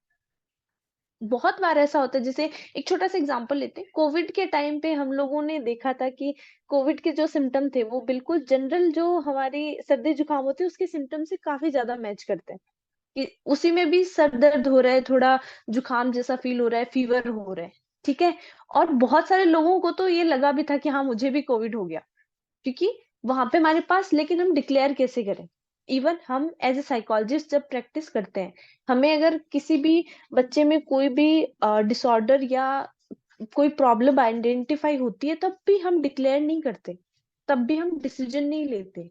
बहुत बार ऐसा होता है, जैसे एक छोटा सा एग्जांपल लेते हैं, कोविड के टाइम पे हम लोगों ने देखा था कि कोविड के जो सिम्टम थे वो बिल्कुल जनरल जो हमारी सर्दी जुकाम होती है उसके सिम्टम से काफी ज्यादा मैच करते हैं, कि उसी में भी सर दर्द हो रहा है, थोड़ा जुकाम जैसा फील हो रहा है, फीवर हो रहा है। ठीक है। और बहुत सारे लोगों को तो ये लगा भी था कि हाँ मुझे भी कोविड हो गया, क्योंकि वहां पे हमारे पास, लेकिन हम डिक्लेयर कैसे करें? इवन हम एज ए साइकोलॉजिस्ट जब प्रैक्टिस करते हैं, हमें अगर किसी भी बच्चे में कोई भी डिसऑर्डर या कोई प्रॉब्लम आइडेंटिफाई होती है, तब भी हम डिक्लेयर नहीं करते, तब भी हम डिसीजन नहीं लेते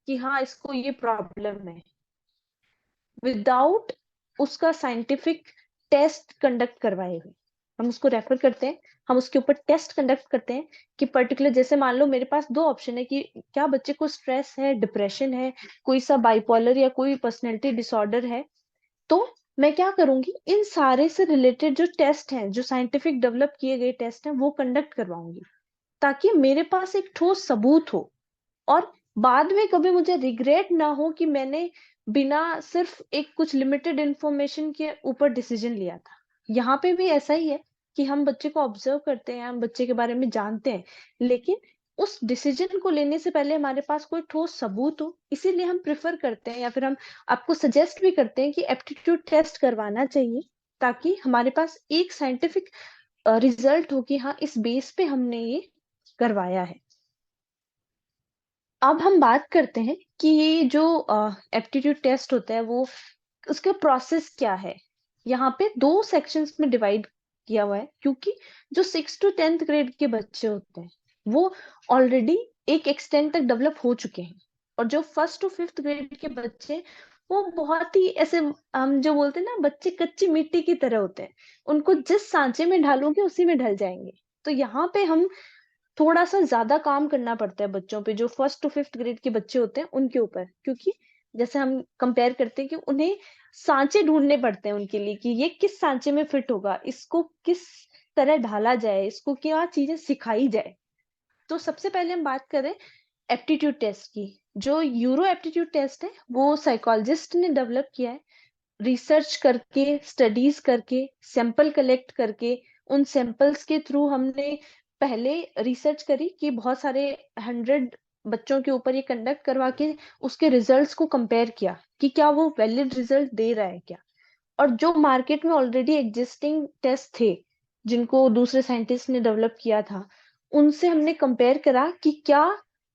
कि हाँ इसको ये प्रॉब्लम है, विदाउट उसका साइंटिफिक टेस्ट कंडक्ट करवाए हुए। हम उसको रेफर करते हैं, हम उसके ऊपर टेस्ट कंडक्ट करते हैं कि पर्टिकुलर, जैसे मान लो मेरे पास दो ऑप्शन है कि क्या बच्चे को स्ट्रेस है, डिप्रेशन है, कोई सा बाइपोलर या कोई पर्सनैलिटी डिसऑर्डर है, तो मैं क्या करूंगी, इन सारे से रिलेटेड जो टेस्ट हैं, जो साइंटिफिक डेवलप किए गए टेस्ट हैं, वो कंडक्ट करवाऊंगी, ताकि मेरे पास एक ठोस सबूत हो, और बाद में कभी मुझे रिग्रेट ना हो कि मैंने बिना सिर्फ एक कुछ लिमिटेड इंफॉर्मेशन के ऊपर डिसीजन लिया था। यहाँ पे भी ऐसा ही है कि हम बच्चे को ऑब्जर्व करते हैं, हम बच्चे के बारे में जानते हैं, लेकिन उस डिसीजन को लेने से पहले हमारे पास कोई ठोस सबूत हो, इसीलिए हम प्रिफर करते हैं, या फिर हम आपको सजेस्ट भी करते हैं कि एप्टीट्यूड टेस्ट करवाना चाहिए, ताकि हमारे पास एक साइंटिफिक रिजल्ट हो कि हाँ, इस बेस पे हमने ये करवाया है। अब हम बात करते हैं कि ये जो एप्टीट्यूड टेस्ट होता है, वो उसका प्रोसेस क्या है। यहाँ पे दो सेक्शंस में डिवाइड किया हुआ है, क्योंकि जो 6 to 10th ग्रेड के बच्चे होते हैं वो ऑलरेडी एक एक्सटेंट तक डेवलप हो चुके हैं, और जो 1st to 5th ग्रेड के बच्चे, वो बहुत ही ऐसे, हम जो बोलते हैं ना, बच्चे कच्ची मिट्टी की तरह होते हैं, उनको जिस सांचे में ढालोगे उसी में ढल जाएंगे। तो यहाँ पे हम थोड़ा सा ज्यादा काम करना पड़ता है बच्चों पे, जो 1st to 5th ग्रेड के बच्चे होते हैं उनके ऊपर, क्योंकि जैसे हम कंपेयर करते हैं कि उन्हें सांचे ढूंढने पड़ते हैं उनके लिए, कि ये किस सांचे में फिट होगा, इसको किस तरह ढाला जाए, इसको क्या चीजें सिखाई जाए। तो सबसे पहले हम बात करें एप्टीट्यूड टेस्ट की। जो यूरो एप्टीट्यूड टेस्ट है, वो साइकोलॉजिस्ट ने डेवलप किया है, रिसर्च करके, स्टडीज करके, सैंपल कलेक्ट करके। उन सैंपल्स के थ्रू हमने पहले रिसर्च करी कि बहुत सारे 100 बच्चों के ऊपर ये कंडक्ट करवा के उसके रिजल्ट्स को कंपेयर किया कि क्या वो वैलिड रिजल्ट दे रहा है क्या। और जो मार्केट में ऑलरेडी एग्जिस्टिंग टेस्ट थे, जिनको दूसरे साइंटिस्ट ने डेवलप किया था, उनसे हमने कंपेयर करा कि क्या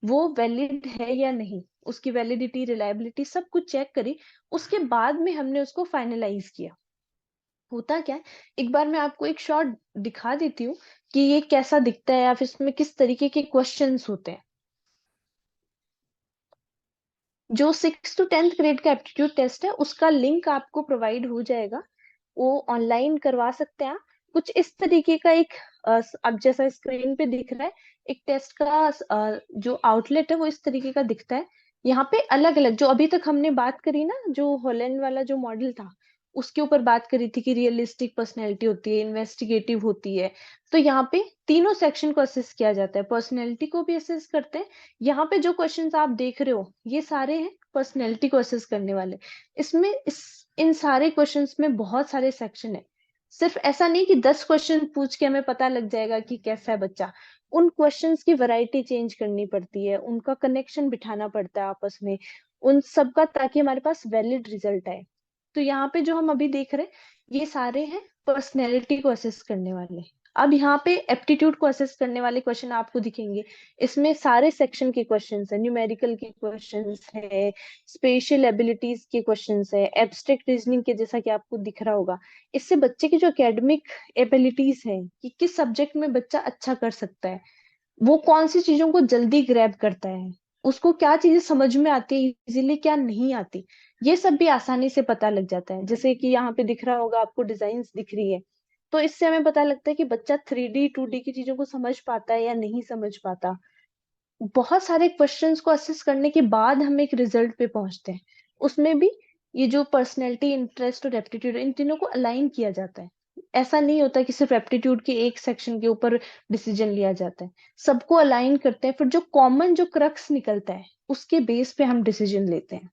वो वैलिड है या नहीं, उसकी वैलिडिटी, रिलायबिलिटी सब कुछ चेक करी। उसके बाद में हमने उसको फाइनलाइज किया। होता क्या है, एक बार मैं आपको एक शॉर्ट दिखा देती हूँ कि ये कैसा दिखता है, या फिर इसमें किस तरीके के क्वेश्चंस होते हैं। जो 6 to 10th ग्रेड का एप्टीट्यूड टेस्ट है, उसका लिंक आपको प्रोवाइड हो जाएगा, वो ऑनलाइन करवा सकते हैं आप। कुछ इस तरीके का एक अब जैसा स्क्रीन पे दिख रहा है, एक टेस्ट का जो आउटलेट है वो इस तरीके का दिखता है। यहाँ पे अलग अलग, जो अभी तक हमने बात करी ना, जो हॉलैंड वाला जो मॉडल था, उसके ऊपर बात करी थी कि रियलिस्टिक पर्सनैलिटी होती है, इन्वेस्टिगेटिव होती है। तो यहाँ पे तीनों सेक्शन को असेस किया जाता है, पर्सनैलिटी को भी असेस करते हैं। यहाँ पे जो क्वेश्चंस आप देख रहे हो, ये सारे हैं पर्सनैलिटी को असेस करने वाले। इसमें इन सारे क्वेश्चंस में बहुत सारे सेक्शन है। सिर्फ ऐसा नहीं कि 10 क्वेश्चन पूछ के हमें पता लग जाएगा कि कैसा है बच्चा। उन क्वेश्चंस की वैरायटी चेंज करनी पड़ती है, उनका कनेक्शन बिठाना पड़ता है आपस में, उन सब का, ताकि हमारे पास वैलिड रिजल्ट आए। तो यहाँ पे जो हम अभी देख रहे हैं, ये सारे हैं पर्सनैलिटी को असेस करने वाले। अब यहाँ पे एप्टीट्यूड को असेस करने वाले क्वेश्चन आपको दिखेंगे। इसमें सारे सेक्शन के क्वेश्चंस है, न्यूमेरिकल के क्वेश्चंस है, स्पेशल एबिलिटीज के क्वेश्चंस है, एब्स्ट्रैक्ट रीजनिंग के, जैसा कि आपको दिख रहा होगा। इससे बच्चे की जो एकेडमिक एबिलिटीज है, कि किस सब्जेक्ट में बच्चा अच्छा कर सकता है, वो कौन सी चीजों को जल्दी ग्रैब करता है, उसको क्या चीजें समझ में आती है इजीली, क्या नहीं आती, ये सब भी आसानी से पता लग जाता है। जैसे कि यहाँ पे दिख रहा होगा आपको, डिजाइन्स दिख रही है, तो इससे हमें पता लगता है कि बच्चा 3D 2D की चीजों को समझ पाता है या नहीं समझ पाता। बहुत सारे क्वेश्चंस को असेस करने के बाद हम एक रिजल्ट पे पहुंचते हैं। उसमें भी ये जो पर्सनैलिटी, इंटरेस्ट और एप्टीट्यूड, इन तीनों को अलाइन किया जाता है। ऐसा नहीं होता कि सिर्फ एप्टीट्यूड के एक सेक्शन के ऊपर डिसीजन लिया जाता है, सबको अलाइन करते हैं, फिर जो कॉमन जो क्रक्स निकलता है उसके बेस पे हम डिसीजन लेते हैं।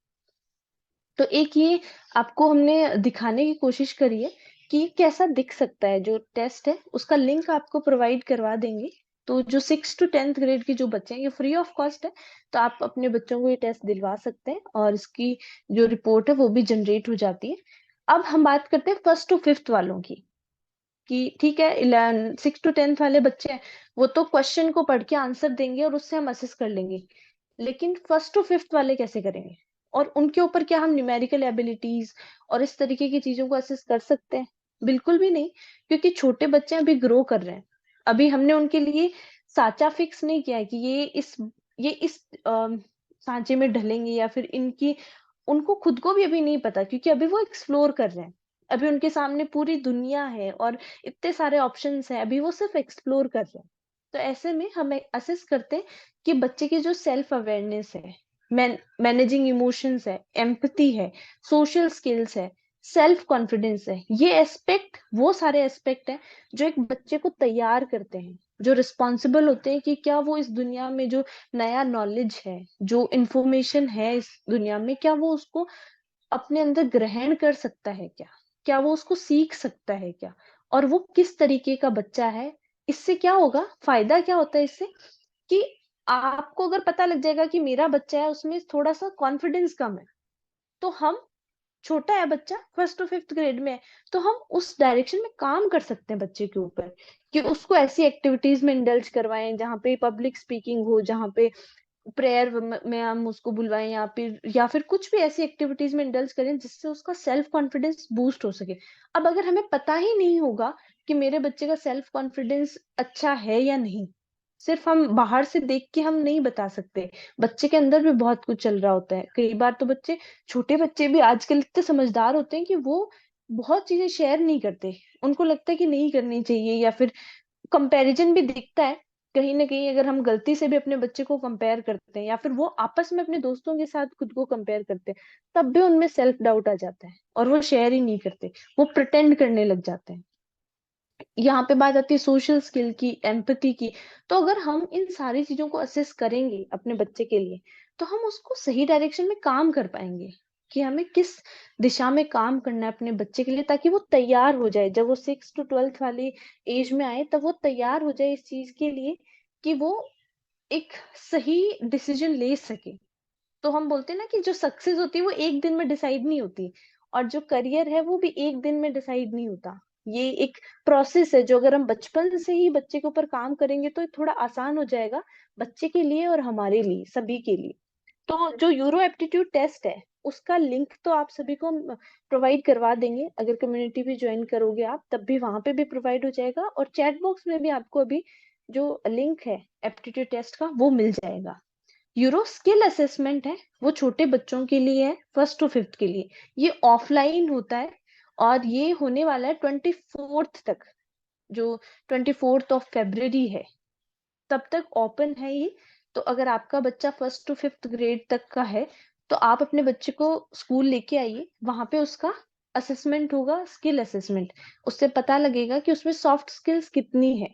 तो एक ये आपको हमने दिखाने की कोशिश करी है कि ये कैसा दिख सकता है। जो टेस्ट है उसका लिंक आपको प्रोवाइड करवा देंगे। तो जो 6 to 10th ग्रेड के जो बच्चे हैं, ये फ्री ऑफ कॉस्ट है, तो आप अपने बच्चों को ये टेस्ट दिलवा सकते हैं, और इसकी जो रिपोर्ट है वो भी जनरेट हो जाती है। अब हम बात करते हैं 1st to 5th वालों की, कि ठीक है, 6 to 10th वाले बच्चे हैं, वो तो क्वेश्चन को पढ़ के आंसर देंगे और उससे हम असेस कर लेंगे, लेकिन 1st to 5th वाले कैसे करेंगे, और उनके ऊपर क्या हम न्यूमेरिकल एबिलिटीज और इस तरीके की चीजों को असेस कर सकते हैं? बिल्कुल भी नहीं, क्योंकि छोटे बच्चे अभी ग्रो कर रहे हैं। अभी हमने उनके लिए साचा फिक्स नहीं किया है कि ये इस सांचे में ढलेंगे, या फिर इनकी, उनको खुद को भी अभी नहीं पता, क्योंकि अभी वो एक्सप्लोर कर रहे हैं। अभी उनके सामने पूरी दुनिया है और इतने सारे ऑप्शंस हैं, अभी वो सिर्फ एक्सप्लोर कर रहे हैं। तो ऐसे में हम असेस करते हैं कि बच्चे की जो सेल्फ अवेयरनेस है, मैनेजिंग इमोशंस है, एम्पैथी है, सोशल स्किल्स है, सेल्फ कॉन्फिडेंस है। ये एस्पेक्ट वो सारे एस्पेक्ट है जो एक बच्चे को तैयार करते हैं, जो रिस्पॉन्सिबल होते हैं कि क्या वो इस दुनिया में जो नया नॉलेज है, जो इंफॉर्मेशन है इस दुनिया में, क्या वो उसको अपने अंदर ग्रहण कर सकता है, क्या क्या वो उसको सीख सकता है क्या, और वो किस तरीके का बच्चा है। इससे क्या होगा, फायदा क्या होता है इससे, कि आपको अगर पता लग जाएगा कि मेरा बच्चा है उसमें थोड़ा सा कॉन्फिडेंस कम है, तो हम, छोटा है बच्चा, फर्स्ट टू फिफ्थ ग्रेड में है, तो हम उस डायरेक्शन में काम कर सकते हैं बच्चे के ऊपर, कि उसको ऐसी एक्टिविटीज में इंडल्ज करवाएं जहाँ पे पब्लिक स्पीकिंग हो, जहाँ पे प्रेयर में हम उसको बुलवाएं, या फिर कुछ भी ऐसी एक्टिविटीज में इंडल्ज करें जिससे उसका सेल्फ कॉन्फिडेंस बूस्ट हो सके। अब अगर हमें पता ही नहीं होगा कि मेरे बच्चे का सेल्फ कॉन्फिडेंस अच्छा है या नहीं, सिर्फ हम बाहर से देख के हम नहीं बता सकते, बच्चे के अंदर भी बहुत कुछ चल रहा होता है। कई बार तो बच्चे, छोटे बच्चे भी आजकल इतने समझदार होते हैं कि वो बहुत चीजें शेयर नहीं करते, उनको लगता है कि नहीं करनी चाहिए, या फिर कंपैरिजन भी दिखता है कहीं ना कहीं। अगर हम गलती से भी अपने बच्चे को कंपेयर करते हैं, या फिर वो आपस में अपने दोस्तों के साथ खुद को कंपेयर करते हैं, तब भी उनमें सेल्फ डाउट आ जाता है और वो शेयर ही नहीं करते, वो प्रिटेंड करने लग जाते हैं। यहाँ पे बात आती है सोशल स्किल की, एम्पैथी की। तो अगर हम इन सारी चीजों को असेस करेंगे अपने बच्चे के लिए, तो हम उसको सही डायरेक्शन में काम कर पाएंगे, कि हमें किस दिशा में काम करना है अपने बच्चे के लिए, ताकि वो तैयार हो जाए जब वो 6 to 12 वाली एज में आए, तब वो तैयार हो जाए इस चीज के लिए, कि वो एक सही डिसीजन ले सके। तो हम बोलते हैं ना कि जो सक्सेस होती है वो एक दिन में डिसाइड नहीं होती, और जो करियर है वो भी एक दिन में डिसाइड नहीं होता। ये एक प्रोसेस है, जो अगर हम बचपन से ही बच्चे के ऊपर काम करेंगे तो थोड़ा आसान हो जाएगा, बच्चे के लिए और हमारे लिए, सभी के लिए। तो जो यूरो एप्टीट्यूड टेस्ट है, उसका लिंक तो आप सभी को प्रोवाइड करवा देंगे, अगर कम्युनिटी भी ज्वाइन करोगे आप तब भी वहां पे भी प्रोवाइड हो जाएगा, और चैट बॉक्स में भी आपको अभी जो लिंक है एप्टीट्यूड टेस्ट का वो मिल जाएगा। यूरो स्किल असेसमेंट है, वो छोटे बच्चों के लिए है, फर्स्ट टू फिफ्थ के लिए। ये ऑफलाइन होता है, और ये होने वाला है 24th तक, जो 24th of February है, तब तक ओपन है ये। तो अगर आपका बच्चा फर्स्ट टू फिफ्थ ग्रेड तक का है, तो आप अपने बच्चे को स्कूल लेके आइए, वहां पे उसका असेसमेंट होगा, स्किल असेसमेंट। उससे पता लगेगा कि उसमें सॉफ्ट स्किल्स कितनी है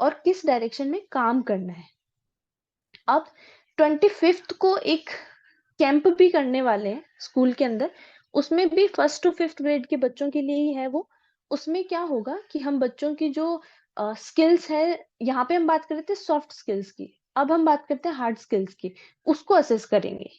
और किस डायरेक्शन में काम करना है। अब 25th को एक कैंप भी करने वाले हैं स्कूल के अंदर, उसमें भी फर्स्ट टू फिफ्थ ग्रेड के बच्चों के लिए ही है वो। उसमें क्या होगा कि हम बच्चों की जो स्किल्स है, यहाँ पे हम बात कर रहे थे सॉफ्ट स्किल्स की, अब हम बात करते हैं हार्ड स्किल्स की, उसको असेस करेंगे।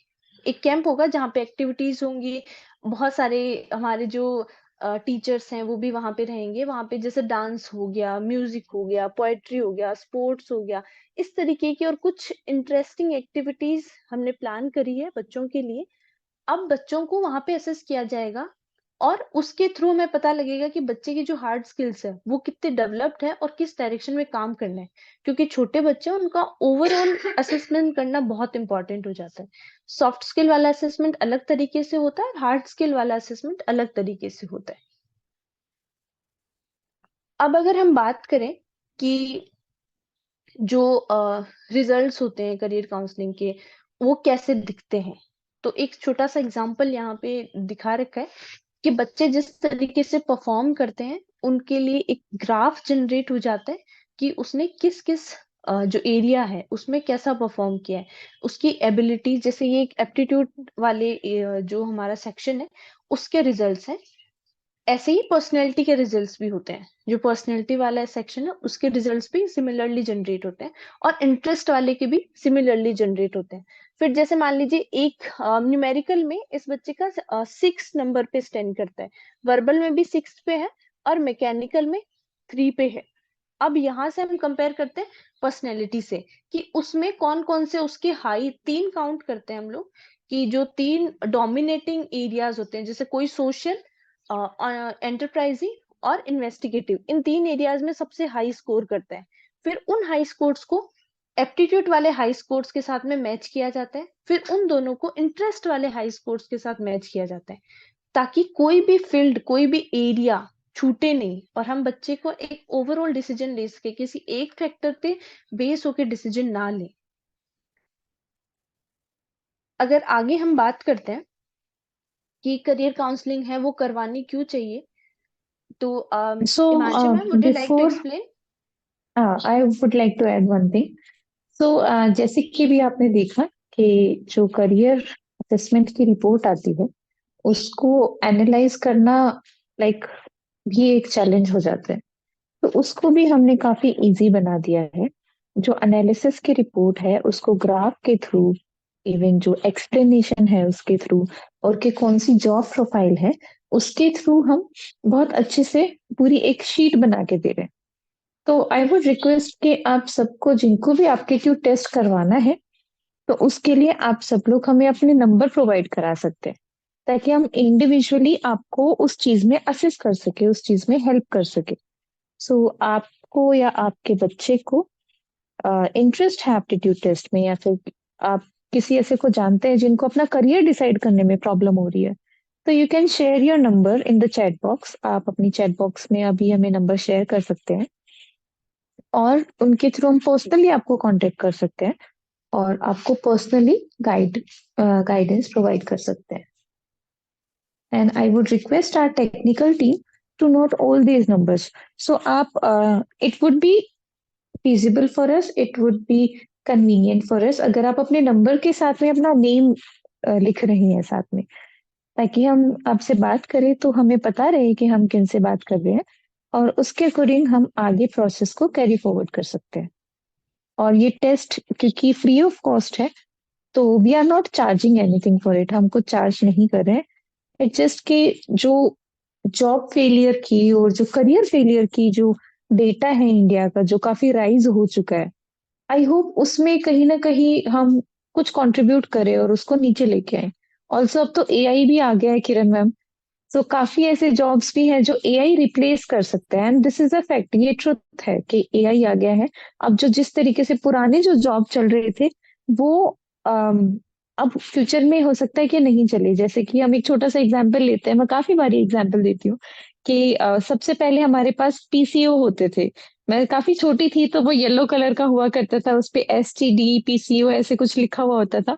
एक कैंप होगा जहाँ पे एक्टिविटीज होंगी, बहुत सारे हमारे जो टीचर्स हैं वो भी वहां पे रहेंगे, वहां पे जैसे डांस हो गया, म्यूजिक हो गया, पोएट्री हो गया, स्पोर्ट्स हो गया, इस तरीके की और कुछ इंटरेस्टिंग एक्टिविटीज हमने प्लान करी है बच्चों के लिए। अब बच्चों को वहां पे असेस किया जाएगा, और उसके थ्रू हमें पता लगेगा कि बच्चे की जो हार्ड स्किल्स है वो कितने डेवलप्ड है और किस डायरेक्शन में काम करना है। क्योंकि छोटे बच्चे हैं, उनका ओवरऑल असेसमेंट करना बहुत इंपॉर्टेंट हो जाता है। सॉफ्ट स्किल वाला असेसमेंट अलग तरीके से होता है, हार्ड स्किल वाला असेसमेंट अलग तरीके से होता है। अब अगर हम बात करें कि जो रिजल्ट्स होते हैं करियर काउंसलिंग के, वो कैसे दिखते हैं, तो एक छोटा सा एग्जांपल यहाँ पे दिखा रखा है कि बच्चे जिस तरीके से परफॉर्म करते हैं, उनके लिए एक ग्राफ जनरेट हो जाता है कि उसने किस किस जो एरिया है उसमें कैसा परफॉर्म किया है, उसकी एबिलिटी। जैसे ये एक एप्टीट्यूड वाले जो हमारा सेक्शन है उसके रिजल्ट्स हैं, ऐसे ही पर्सनैलिटी के रिजल्ट्स भी होते हैं, जो पर्सनैलिटी वाला सेक्शन है उसके रिजल्ट्स भी सिमिलरली जनरेट होते हैं, और इंटरेस्ट वाले के भी सिमिलरली जनरेट होते हैं। फिर जैसे मान लीजिए एक न्यूमेरिकल में इस बच्चे का 6 नंबर पे स्टैंड करता है, वर्बल में भी 6 पे है, और मैकेनिकल में 3 पे है। अब यहाँ से हम कंपेयर करते हैं पर्सनैलिटी से, कि उसमें कौन कौन से उसके हाई, 3 काउंट करते हैं हम लोग, कि जो 3 डोमिनेटिंग एरियाज होते हैं, जैसे कोई सोशल, एंटरप्राइजिंग और इन्वेस्टिगेटिव, इन 3 एरियाज में सबसे हाई स्कोर करता है। फिर उन हाई स्कोर्स को एप्टीट्यूड वाले हाई स्कोर्स के साथ में मैच किया जाता है, फिर उन दोनों को इंटरेस्ट वाले हाई स्कोर्स के साथ मैच किया जाता है, ताकि कोई भी फील्ड, कोई भी एरिया छूटे नहीं, और हम बच्चे को एक ओवरऑल डिसीजन ले सके, किसी एक फैक्टर पे बेस होके डिसीजन ना ले। अगर आगे हम बात करते हैं कि करियर काउंसलिंग है वो करवानी क्यों चाहिए। तो So, Himanshu ma'am, would you like to before explain? I would like to add one thing. So, जैसे कि भी आपने देखा कि जो करियर असेसमेंट की रिपोर्ट आती है उसको एनालाइज करना लाइक भी एक चैलेंज हो जाता है। तो उसको भी हमने काफी इजी बना दिया है। जो एनालिसिस की रिपोर्ट है उसको ग्राफ के थ्रू, इवन जो एक्सप्लेनेशन है उसके थ्रू, और कि कौन सी जॉब प्रोफाइल है उसके थ्रू हम बहुत अच्छे से पूरी एक शीट बना के दे रहे हैं। तो आई वुड रिक्वेस्ट कि आप सबको, जिनको भी एप्टीट्यूड टेस्ट करवाना है, तो उसके लिए आप सब लोग हमें अपने नंबर प्रोवाइड करा सकते हैं, ताकि हम इंडिविजुअली आपको उस चीज में असिस्ट कर सके, उस चीज में हेल्प कर सके। सो आपको या आपके बच्चे को इंटरेस्ट है एप्टीट्यूड टेस्ट में, या फिर आप किसी ऐसे को जानते हैं जिनको अपना करियर डिसाइड करने में प्रॉब्लम हो रही है, तो you can share your number in the chat box. आप अपनी चैट बॉक्स में अभी हमें नंबर शेयर कर सकते हैं, और उनके थ्रू हम पर्सनली आपको कांटेक्ट कर सकते हैं और आपको पर्सनली गाइडेंस प्रोवाइड कर सकते हैं। And I would request our technical team to note all these numbers. So आप it would be feasible for us, it would be convenient for us अगर आप अपने नंबर के साथ में अपना नेम लिख रही हैं साथ में, ताकि हम आपसे बात करें तो हमें पता रहे कि हम किन से बात कर रहे हैं, और उसके अकॉर्डिंग हम आगे प्रोसेस को कैरी फॉरवर्ड कर सकते हैं। और ये टेस्ट क्योंकि फ्री ऑफ कॉस्ट है, तो we are not charging anything for it, हमको चार्ज नहीं कर रहे हैं। इट जस्ट के जो जॉब फेलियर की और जो करियर फेलियर की जो डेटा है इंडिया का, जो काफी राइज हो चुका है, आई होप उसमें कहीं ना कहीं हम कुछ कंट्रीब्यूट करें और उसको नीचे लेके आए। ऑल्सो अब तो एआई भी आ गया है किरण मैम, तो काफी ऐसे जॉब्स भी हैं जो एआई रिप्लेस कर सकते हैं, and this is a fact, ये ट्रुथ है कि एआई आ गया है। अब जो जिस तरीके से पुराने जो जॉब चल रहे थे वो अब फ्यूचर में हो सकता है कि नहीं चले। जैसे कि हम एक छोटा सा एग्जांपल लेते हैं, मैं काफी बारी एग्जांपल देती हूँ कि सबसे पहले हमारे पास पीसीओ होते थे। मैं काफी छोटी थी तो वो येलो कलर का हुआ करता था, उस पे एसटीडी पीसीओ ऐसे कुछ लिखा हुआ होता था।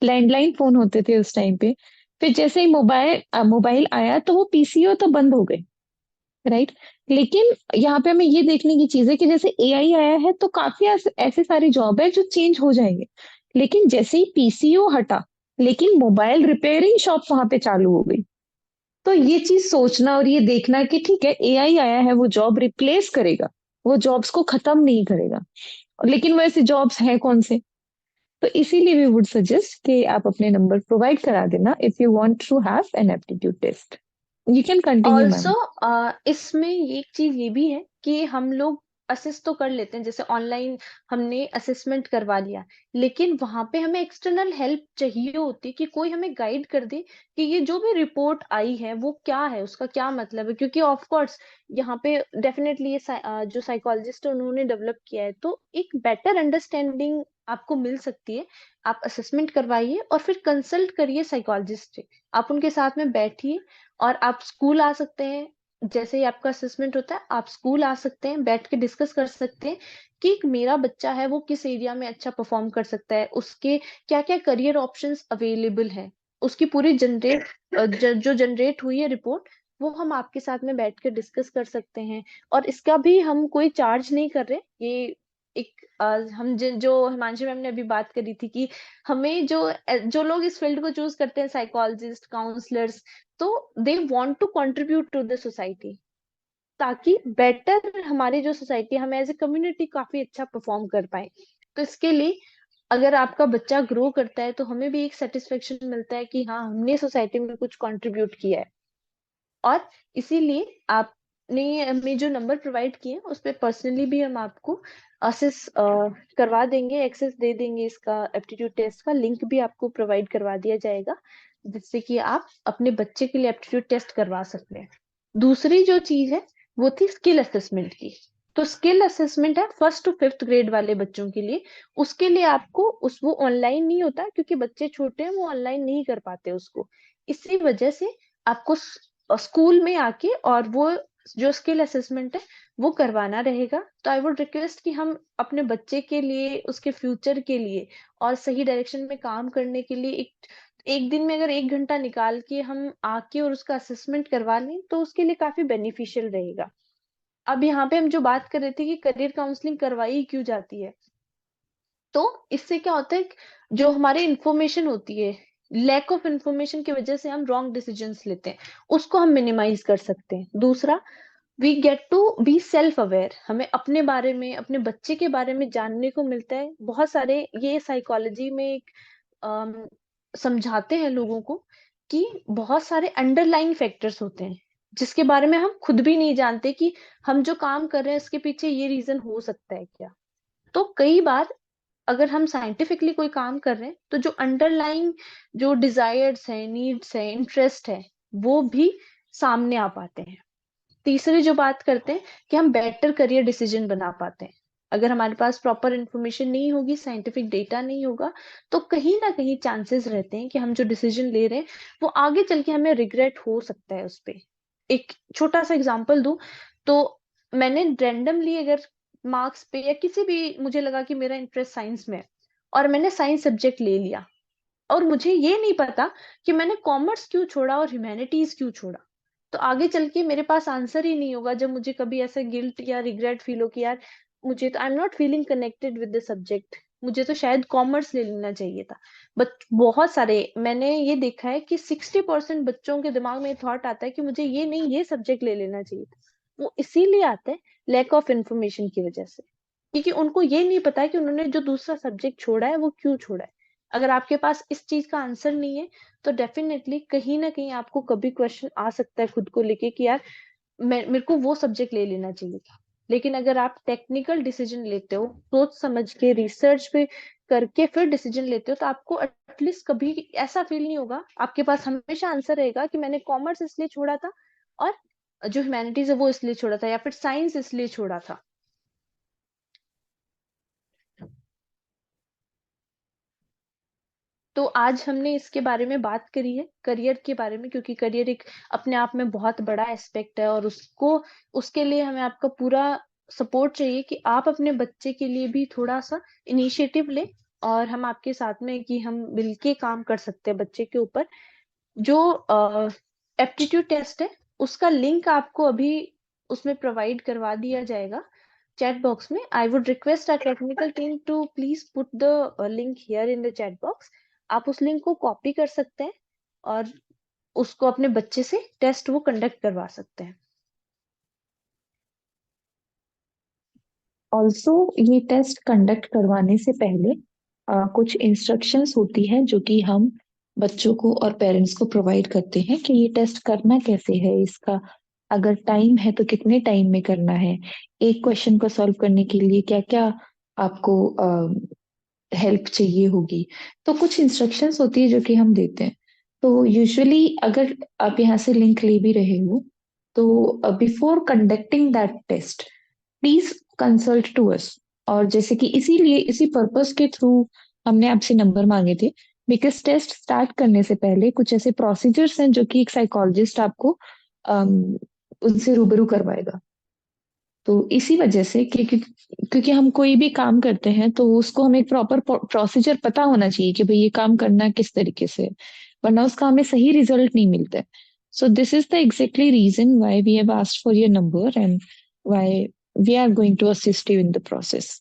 लैंडलाइन फोन होते थे उस टाइम पे। फिर जैसे ही मोबाइल आया तो वो पीसीओ तो बंद हो गए, राइट। लेकिन यहाँ पे हमें ये देखने की चीज है कि जैसे एआई आया है तो काफी ऐसे सारे जॉब है जो चेंज हो जाएंगे। लेकिन जैसे ही पीसीओ हटा, लेकिन मोबाइल रिपेयरिंग शॉप वहां पे चालू हो गई। तो ये चीज सोचना और ये देखना कि ठीक है एआई आया है, वो जॉब रिप्लेस करेगा, वो जॉब्स को खत्म नहीं करेगा, लेकिन वैसे जॉब्स हैं कौन से। तो इसीलिए वी वुड सजेस्ट कि आप अपने नंबर प्रोवाइड करा देना if you want to have an aptitude test. You can continue also ma'am. इसमें एक चीज ये भी है कि हम लोग असेस तो कर लेते हैं, जैसे ऑनलाइन हमने असेसमेंट करवा लिया, लेकिन वहां पे हमें एक्सटर्नल हेल्प चाहिए होती कि कोई हमें गाइड कर दे कि ये जो भी रिपोर्ट आई है वो क्या है, उसका क्या मतलब है। क्योंकि ऑफ कोर्स यहाँ पे डेफिनेटली ये जो साइकोलॉजिस्ट है उन्होंने डेवलप किया है, तो एक बेटर अंडरस्टैंडिंग आपको मिल सकती है। आप असेसमेंट करवाइए और फिर कंसल्ट करिए साइकोलॉजिस्ट से। आप उनके साथ में बैठिए, और आप स्कूल आ सकते हैं। जैसे ही आपका असेसमेंट होता है आप स्कूल आ सकते हैं, बैठ के डिस्कस कर सकते हैं कि मेरा बच्चा है वो किस एरिया में अच्छा परफॉर्म कर सकता है, उसके क्या क्या करियर ऑप्शंस अवेलेबल है। उसकी पूरी जो जनरेट हुई है रिपोर्ट, वो हम आपके साथ में बैठ के डिस्कस कर सकते हैं। और इसका भी हम कोई चार्ज नहीं कर रहे। ये एक जो हिमांशु मैम ने अभी बात करी थी कि हमें जो लोग इस फील्ड को चूज करते हैं, साइकोलॉजिस्ट, काउंसलर्स, तो they want to contribute to the society, ताकि बेटर हमारी जो सोसाइटी, हम एज ए कम्युनिटी काफी अच्छा परफॉर्म कर पाए। तो इसके लिए अगर आपका बच्चा ग्रो करता है तो हमें भी एक सेटिस्फेक्शन मिलता है कि हाँ, हमने सोसाइटी में कुछ कंट्रीब्यूट किया है। और इसीलिए आपने हमें जो नंबर प्रोवाइड किए उस पे पर्सनली भी हम आपको असेस करवा देंगे, एक्सेस दे देंगे, इसका एप्टीट्यूड टेस्ट का लिंक भी आपको प्रोवाइड करवा दिया जाएगा, जिससे कि आप अपने बच्चे के लिए एप्टीट्यूड टेस्ट करवा सकते हैं। दूसरी जो चीज है वो थी स्किल असेसमेंट की। तो स्किल असेसमेंट है फर्स्ट टू फिफ्थ ग्रेड वाले बच्चों के लिए। उसके लिए आपको वो ऑनलाइन नहीं होता, क्योंकि बच्चे छोटे हैं, वो ऑनलाइन नहीं कर पाते उसको। इसी वजह से आपको स्कूल में आके और वो जो स्किल असेसमेंट है वो करवाना रहेगा। तो आई वुड रिक्वेस्ट कि हम अपने बच्चे के लिए, उसके फ्यूचर के लिए और सही डायरेक्शन में काम करने के लिए एक एक दिन में अगर 1 घंटा निकाल के हम आके और उसका असेसमेंट करवा लें तो उसके लिए काफी बेनिफिशियल रहेगा। अब यहाँ पे हम जो बात कर रहे थे कि करियर काउंसलिंग करवाई क्यों जाती है, तो इससे क्या होता है, जो हमारी इंफॉर्मेशन होती है, लैक ऑफ इंफॉर्मेशन की वजह से हम रॉन्ग डिसीजंस लेते हैं, उसको हम मिनिमाइज कर सकते हैं। दूसरा, we get to be self aware, हमें अपने बारे में, अपने बच्चे के बारे में जानने को मिलता है। बहुत सारे ये साइकोलॉजी में एक अम, समझाते हैं लोगों को कि बहुत सारे अंडरलाइंग फैक्टर्स होते हैं जिसके बारे में हम खुद भी नहीं जानते कि हम जो काम कर रहे हैं इसके पीछे ये रीजन हो सकता है क्या। तो कई बार अगर हम साइंटिफिकली कोई काम कर रहे हैं तो जो अंडरलाइंग जो डिजायर्स हैं, नीड्स हैं, इंटरेस्ट है, वो भी सामने आ पाते हैं। तीसरी जो बात करते हैं कि हम बेटर करियर डिसीजन बना पाते हैं। अगर हमारे पास प्रॉपर इंफॉर्मेशन नहीं होगी, साइंटिफिक डेटा नहीं होगा, तो कहीं ना कहीं चांसेस रहते हैं कि हम जो डिसीजन ले रहे हैं वो आगे चल के हमें रिग्रेट हो सकता है उस पे। एक छोटा सा एग्जांपल दूं तो मैंने रैंडमली अगर मार्क्स पे या किसी भी, मुझे लगा कि मेरा इंटरेस्ट साइंस में है और मैंने साइंस सब्जेक्ट ले लिया, और मुझे ये नहीं पता कि मैंने कॉमर्स क्यों छोड़ा और ह्यूमैनिटीज क्यों छोड़ा, तो आगे चल के मेरे पास आंसर ही नहीं होगा जब मुझे कभी ऐसा गिल्ट या रिग्रेट फील हो कि यार मुझे तो, I am not feeling connected with the subject, मुझे तो शायद कॉमर्स ले लेना चाहिए था। बट बहुत सारे, मैंने ये देखा है कि 60% बच्चों के दिमाग में थॉट आता है कि मुझे ये नहीं, ये सब्जेक्ट ले लेना चाहिए था। वो इसीलिए आता है लैक ऑफ इंफॉर्मेशन की वजह से, क्योंकि उनको ये नहीं पता है कि उन्होंने जो दूसरा सब्जेक्ट छोड़ा है वो क्यों छोड़ा है। अगर आपके पास इस चीज का आंसर नहीं है तो डेफिनेटली कहीं ना कहीं आपको कभी क्वेश्चन आ सकता है खुद को लेके कि यार मेरे को वो सब्जेक्ट ले लेना चाहिए था। लेकिन अगर आप टेक्निकल डिसीजन लेते हो, सोच समझ के रिसर्च पे करके फिर डिसीजन लेते हो, तो आपको एटलीस्ट कभी ऐसा फील नहीं होगा, आपके पास हमेशा आंसर रहेगा कि मैंने कॉमर्स इसलिए छोड़ा था और जो ह्यूमैनिटीज है वो इसलिए छोड़ा था, या फिर साइंस इसलिए छोड़ा था। तो आज हमने इसके बारे में बात करी है, करियर के बारे में, क्योंकि करियर एक अपने आप में बहुत बड़ा एस्पेक्ट है और उसको, उसके लिए हमें आपका पूरा सपोर्ट चाहिए कि आप अपने बच्चे के लिए भी थोड़ा सा इनिशिएटिव लें, और हम आपके साथ में कि हम मिलके काम कर सकते हैं बच्चे के ऊपर। जो एप्टीट्यूड टेस्ट है उसका लिंक आपको अभी उसमें प्रोवाइड करवा दिया जाएगा चैट बॉक्स में। I would request our technical team to please put the link here in the chat box. आप उस लिंक को कॉपी कर सकते हैं और उसको अपने बच्चे से टेस्ट वो कंडक्ट करवा सकते हैं। ऑल्सो ये टेस्ट कंडक्ट करवाने से पहले कुछ इंस्ट्रक्शंस होती हैं जो कि हम बच्चों को और पेरेंट्स को प्रोवाइड करते हैं कि ये टेस्ट करना कैसे है, इसका अगर टाइम है तो कितने टाइम में करना है, एक क्वेश्चन को सॉल्व करने के लिए क्या क्या आपको हेल्प चाहिए होगी। तो कुछ इंस्ट्रक्शंस होती है जो कि हम देते हैं। तो यूजुअली अगर आप यहाँ से लिंक ले भी रहे हो तो before conducting that test please consult to us. और जैसे कि इसीलिए इसी पर्पस के थ्रू हमने आपसे नंबर मांगे थे, बिकॉज टेस्ट स्टार्ट करने से पहले कुछ ऐसे प्रोसीजर्स हैं जो कि एक साइकोलॉजिस्ट आपको उनसे रूबरू करवाएगा। तो इसी वजह से क्योंकि हम कोई भी काम करते हैं तो उसको हमें एक प्रॉपर प्रोसीजर पता होना चाहिए कि भाई ये काम करना किस तरीके से है, वरना उसका हमें सही रिजल्ट नहीं मिलता है। So this is the exactly reason why we have asked for your number and why we are going to assist you in the process.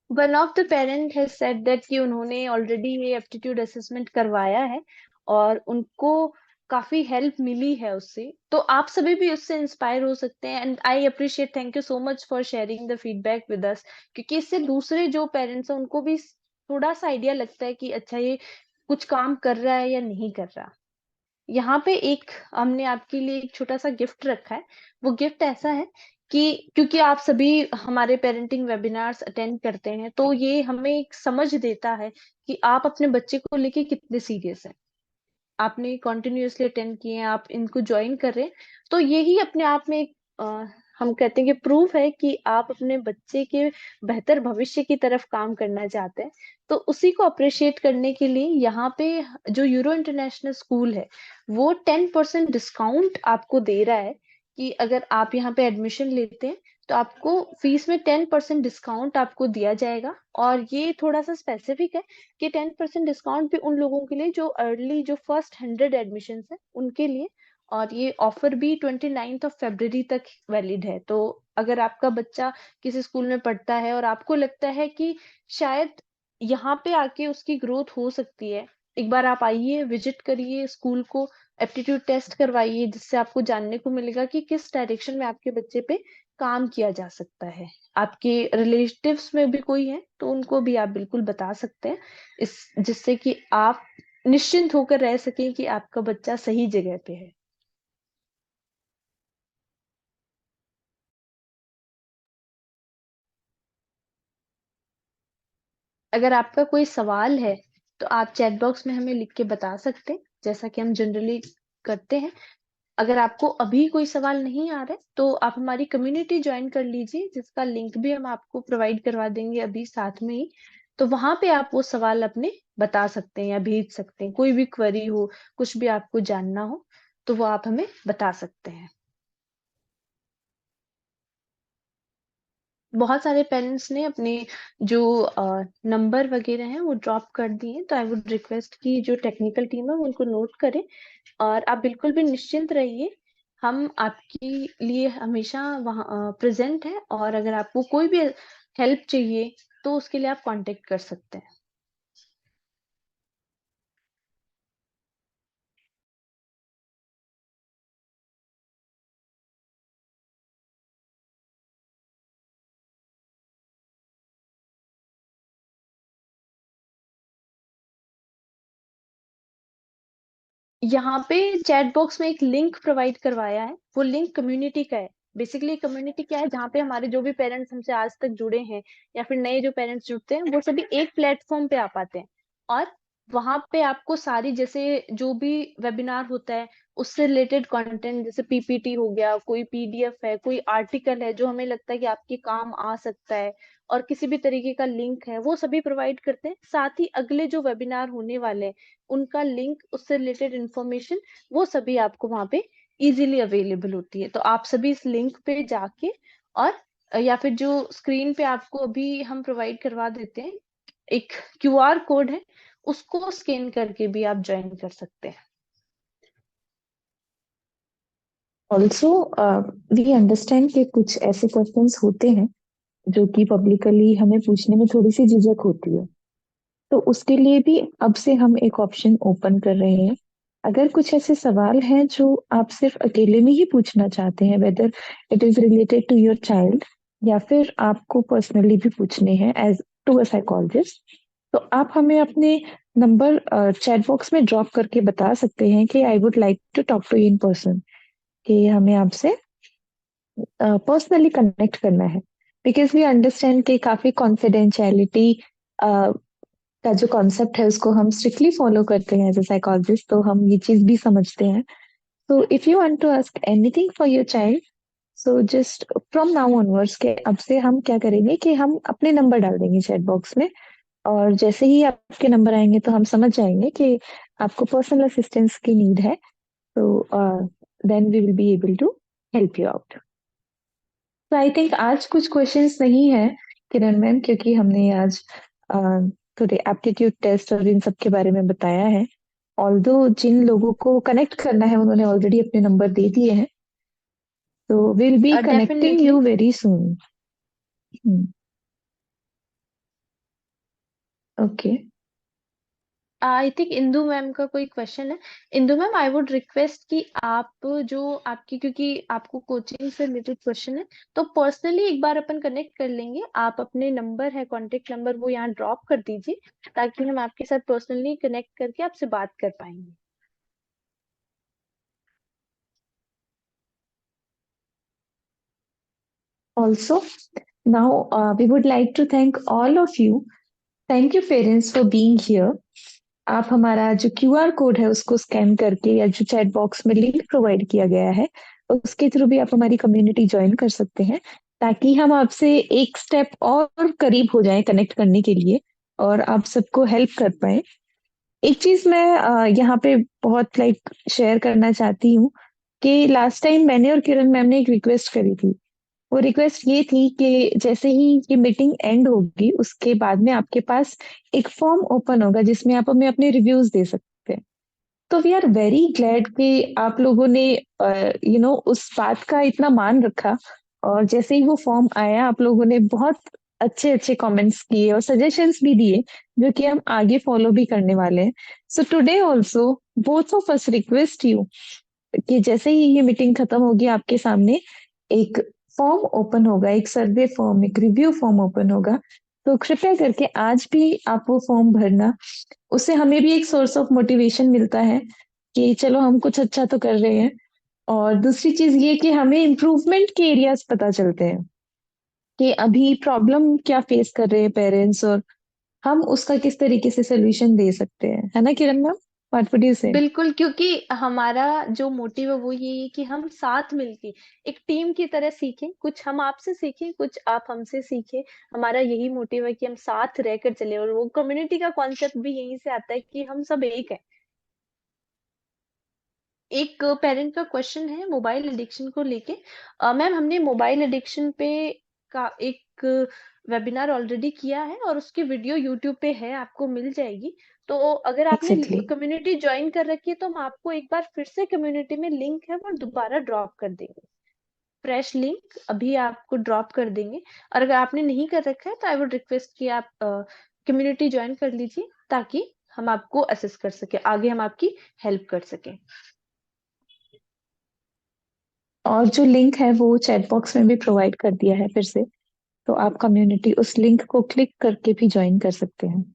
One of the parent has said that कि उन्होंने already ये aptitude assessment करवाया है और उनको काफी help मिली है उससे, तो आप सभी भी उससे इंस्पायर हो सकते हैं। And I appreciate, thank you so much for sharing the feedback with us, क्योंकि इससे दूसरे जो पेरेंट्स हैं उनको भी थोड़ा सा आइडिया लगता है कि अच्छा ये कुछ काम कर रहा है या नहीं कर रहा। यहाँ पे एक हमने आपके लिए एक छोटा सा गिफ्ट रखा है। वो गिफ्ट ऐसा है कि क्योंकि आप सभी हमारे पेरेंटिंग वेबिनार्स अटेंड करते हैं, तो ये हमें एक समझ देता है कि आप अपने बच्चे को लेके कितने सीरियस हैं। आपने कॉन्टिन्यूअसली अटेंड किए हैं, आप इनको ज्वाइन कर रहे हैं, तो यही अपने आप में एक हम कहते हैं कि प्रूफ है कि आप अपने बच्चे के बेहतर भविष्य की तरफ काम करना चाहते हैं। तो उसी को अप्रिशिएट करने के लिए यहाँ पे जो यूरो इंटरनेशनल स्कूल है वो 10% डिस्काउंट आपको दे रहा है कि अगर आप यहाँ पे एडमिशन लेते हैं तो आपको फीस में 10% डिस्काउंट आपको दिया जाएगा। और ये थोड़ा सा स्पेसिफिक है कि 10% डिस्काउंट भी उन लोगों के लिए जो अर्ली, जो फर्स्ट 100 एडमिशन है उनके लिए। और ये ऑफर भी 29 फरवरी तक वैलिड है। तो अगर आपका बच्चा किसी स्कूल में पढ़ता है और आपको लगता है कि शायद यहाँ पे आके उसकी ग्रोथ हो सकती है, एक बार आप आइए, विजिट करिए स्कूल को, एप्टीट्यूड टेस्ट करवाइए, जिससे आपको जानने को मिलेगा कि किस डायरेक्शन में आपके बच्चे पे काम किया जा सकता है। आपके रिलेटिव्स में भी कोई है तो उनको भी आप बिल्कुल बता सकते हैं, इस जिससे कि आप निश्चिंत होकर रह सकें कि आपका बच्चा सही जगह पे है। अगर आपका कोई सवाल है तो आप चैट बॉक्स में हमें लिख के बता सकते हैं, जैसा कि हम जनरली करते हैं। अगर आपको अभी कोई सवाल नहीं आ रहा है तो आप हमारी कम्युनिटी ज्वाइन कर लीजिए, जिसका लिंक भी हम आपको प्रोवाइड करवा देंगे अभी साथ में ही। तो वहां पे आप वो सवाल अपने बता सकते हैं या भेज सकते हैं, कोई भी क्वेरी हो, कुछ भी आपको जानना हो तो वो आप हमें बता सकते हैं। बहुत सारे पेरेंट्स ने अपने जो नंबर वगैरह हैं वो ड्रॉप कर दिए हैं, तो आई वुड रिक्वेस्ट कि जो टेक्निकल टीम है वो उनको नोट करे। और आप बिल्कुल भी निश्चिंत रहिए, हम आपके लिए हमेशा वहाँ प्रेजेंट है। और अगर आपको कोई भी हेल्प चाहिए तो उसके लिए आप कांटेक्ट कर सकते हैं। यहाँ पे चैट बॉक्स में एक लिंक प्रोवाइड करवाया है, वो लिंक कम्युनिटी का है। बेसिकली कम्युनिटी क्या है, जहाँ पे हमारे जो भी पेरेंट्स हमसे आज तक जुड़े हैं या फिर नए जो पेरेंट्स जुड़ते हैं, वो सभी एक प्लेटफॉर्म पे आ पाते हैं। और वहां पे आपको सारी, जैसे जो भी वेबिनार होता है उससे रिलेटेड कंटेंट, जैसे पीपीटी हो गया, कोई पीडीएफ है, कोई आर्टिकल है जो हमें लगता है कि आपके काम आ सकता है, और किसी भी तरीके का लिंक है, वो सभी प्रोवाइड करते हैं। साथ ही अगले जो वेबिनार होने वाले हैं उनका लिंक, उससे रिलेटेड इंफॉर्मेशन, वो सभी आपको वहां पे इजीली अवेलेबल होती है। तो आप सभी इस लिंक पे जाके, और या फिर जो स्क्रीन पे आपको अभी हम प्रोवाइड करवा देते हैं, एक क्यूआर कोड है, उसको स्कैन करके भी आप ज्वाइन कर सकते हैं। ऑल्सो वी अंडरस्टैंड कि कुछ ऐसे क्वेश्चंस होते हैं जो कि पब्लिकली हमें पूछने में थोड़ी सी झिझक होती है। तो उसके लिए भी अब से हम एक ऑप्शन ओपन कर रहे हैं। अगर कुछ ऐसे सवाल हैं जो आप सिर्फ अकेले में ही पूछना चाहते हैं, whether it is related to your child या फिर आपको पर्सनली भी पूछने हैं एज टू अ साइकोलॉजिस्ट, तो आप हमें अपने नंबर चैट बॉक्स में ड्रॉप करके बता सकते हैं कि I would like to talk to you in person, कि हमें आपसे पर्सनली कनेक्ट करना है। बिकॉज वी अंडरस्टैंड कि काफी कॉन्फिडेंशियलिटी का जो कॉन्सेप्ट है उसको हम स्ट्रिक्टली फॉलो करते हैं एज अ साइकोलॉजिस्ट, तो हम ये चीज भी समझते हैं। So if you want to ask anything for your child, so just from now onwards के अब से हम क्या करेंगे कि हम अपने नंबर डाल देंगे चैट बॉक्स में, और जैसे ही आपके नंबर आएंगे तो हम समझ जाएंगे कि आपको पर्सनल असिस्टेंस की नीड है। तो then we will be able to help you out. तो आई थिंक आज कुछ क्वेश्चंस नहीं है किरण मैम, क्योंकि हमने आज थोड़े एप्टीट्यूड टेस्ट और इन सब के बारे में बताया है। ऑल्दो जिन लोगों को कनेक्ट करना है उन्होंने ऑलरेडी अपने नंबर दे दिए हैं, तो will be connecting definitely. You very soon. Okay. I think Indu ma'am का कोई क्वेश्चन है। Indu ma'am, I would request कि आप, जो आपकी, क्योंकि आपको कोचिंग से रिलेटेड क्वेश्चन है, तो पर्सनली एक बार अपन कनेक्ट कर लेंगे। आप अपने नंबर है, कांटेक्ट नंबर, वो यहाँ ड्रॉप कर दीजिए, ताकि हम आपके साथ पर्सनली कनेक्ट करके आपसे बात कर पाएंगे। Also, now we would like to thank all of you. Thank you parents for being here. आप हमारा जो क्यूआर कोड है उसको स्कैन करके, या जो चैट बॉक्स में लिंक प्रोवाइड किया गया है उसके थ्रू भी आप हमारी कम्युनिटी ज्वाइन कर सकते हैं, ताकि हम आपसे एक स्टेप और करीब हो जाएं कनेक्ट करने के लिए और आप सबको हेल्प कर पाए। एक चीज मैं यहाँ पे बहुत शेयर करना चाहती हूँ कि लास्ट टाइम मैंने और किरण मैम ने एक रिक्वेस्ट करी थी। वो रिक्वेस्ट ये थी कि जैसे ही ये मीटिंग एंड होगी उसके बाद में आपके पास एक फॉर्म ओपन होगा जिसमें आप हमें अपने रिव्यूज दे सकते हैं। तो वी आर वेरी ग्लैड कि आप लोगों ने उस बात का इतना मान रखा। और जैसे ही वो फॉर्म आया आप लोगों ने बहुत अच्छे अच्छे कमेंट्स किए और सजेशंस भी दिए जो कि हम आगे फॉलो भी करने वाले हैं। So today also both of us request you कि जैसे ही ये मीटिंग खत्म होगी आपके सामने एक फॉर्म ओपन होगा, एक सर्वे फॉर्म, एक रिव्यू फॉर्म ओपन होगा। तो कृपया करके आज भी आप वो फॉर्म भरना। उससे हमें भी एक सोर्स ऑफ मोटिवेशन मिलता है कि चलो हम कुछ अच्छा तो कर रहे हैं। और दूसरी चीज ये कि हमें इम्प्रूवमेंट के एरियाज पता चलते हैं कि अभी प्रॉब्लम क्या फेस कर रहे हैं पेरेंट्स, और हम उसका किस तरीके से सोल्यूशन दे सकते हैं, है ना किरण मैम? व्हाट वुड यू से? बिल्कुल, क्योंकि हमारा जो मोटिव है वो यही है कि हम साथ मिलके एक टीम की तरह सीखें, कुछ हम आपसे सीखें, कुछ आप हमसे सीखें। हमारा यही मोटिव है कि हम साथ रहकर चले, और वो कम्युनिटी का कॉन्सेप्ट भी यहीं से आता है कि हम सब एक है। एक पेरेंट का क्वेश्चन है मोबाइल एडिक्शन को लेके। मैम, हमने मोबाइल एडिक्शन पे का एक वेबिनार ऑलरेडी किया है, और उसकी वीडियो यूट्यूब पे है, आपको मिल जाएगी। तो अगर आपने एग्जैक्टली। कम्युनिटी ज्वाइन कर रखी है तो हम आपको एक बार फिर से कम्युनिटी में लिंक है वो दोबारा ड्रॉप कर देंगे। फ्रेश लिंक अभी आपको ड्रॉप कर देंगे। और अगर आपने नहीं कर रखा है तो आई वुड रिक्वेस्ट कि आप कम्युनिटी ज्वाइन कर लीजिए, ताकि हम आपको असिस्ट कर सके, आगे हम आपकी हेल्प कर सके। और जो लिंक है वो चैट बॉक्स में भी प्रोवाइड कर दिया है फिर से। तो आप कम्युनिटी उस लिंक को क्लिक करके भी ज्वाइन कर सकते हैं।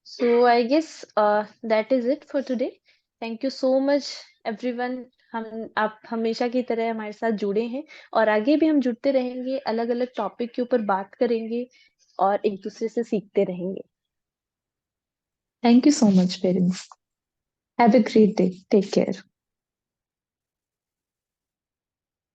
So I guess that is it for today. Thank you so much everyone। हम आप हमेशा की तरह हमारे साथ जुड़े हैं, और आगे भी हम जुड़ते रहेंगे, अलग अलग टॉपिक के ऊपर बात करेंगे और एक दूसरे से सीखते रहेंगे। Thank you so much parents. Have a great day. Take care.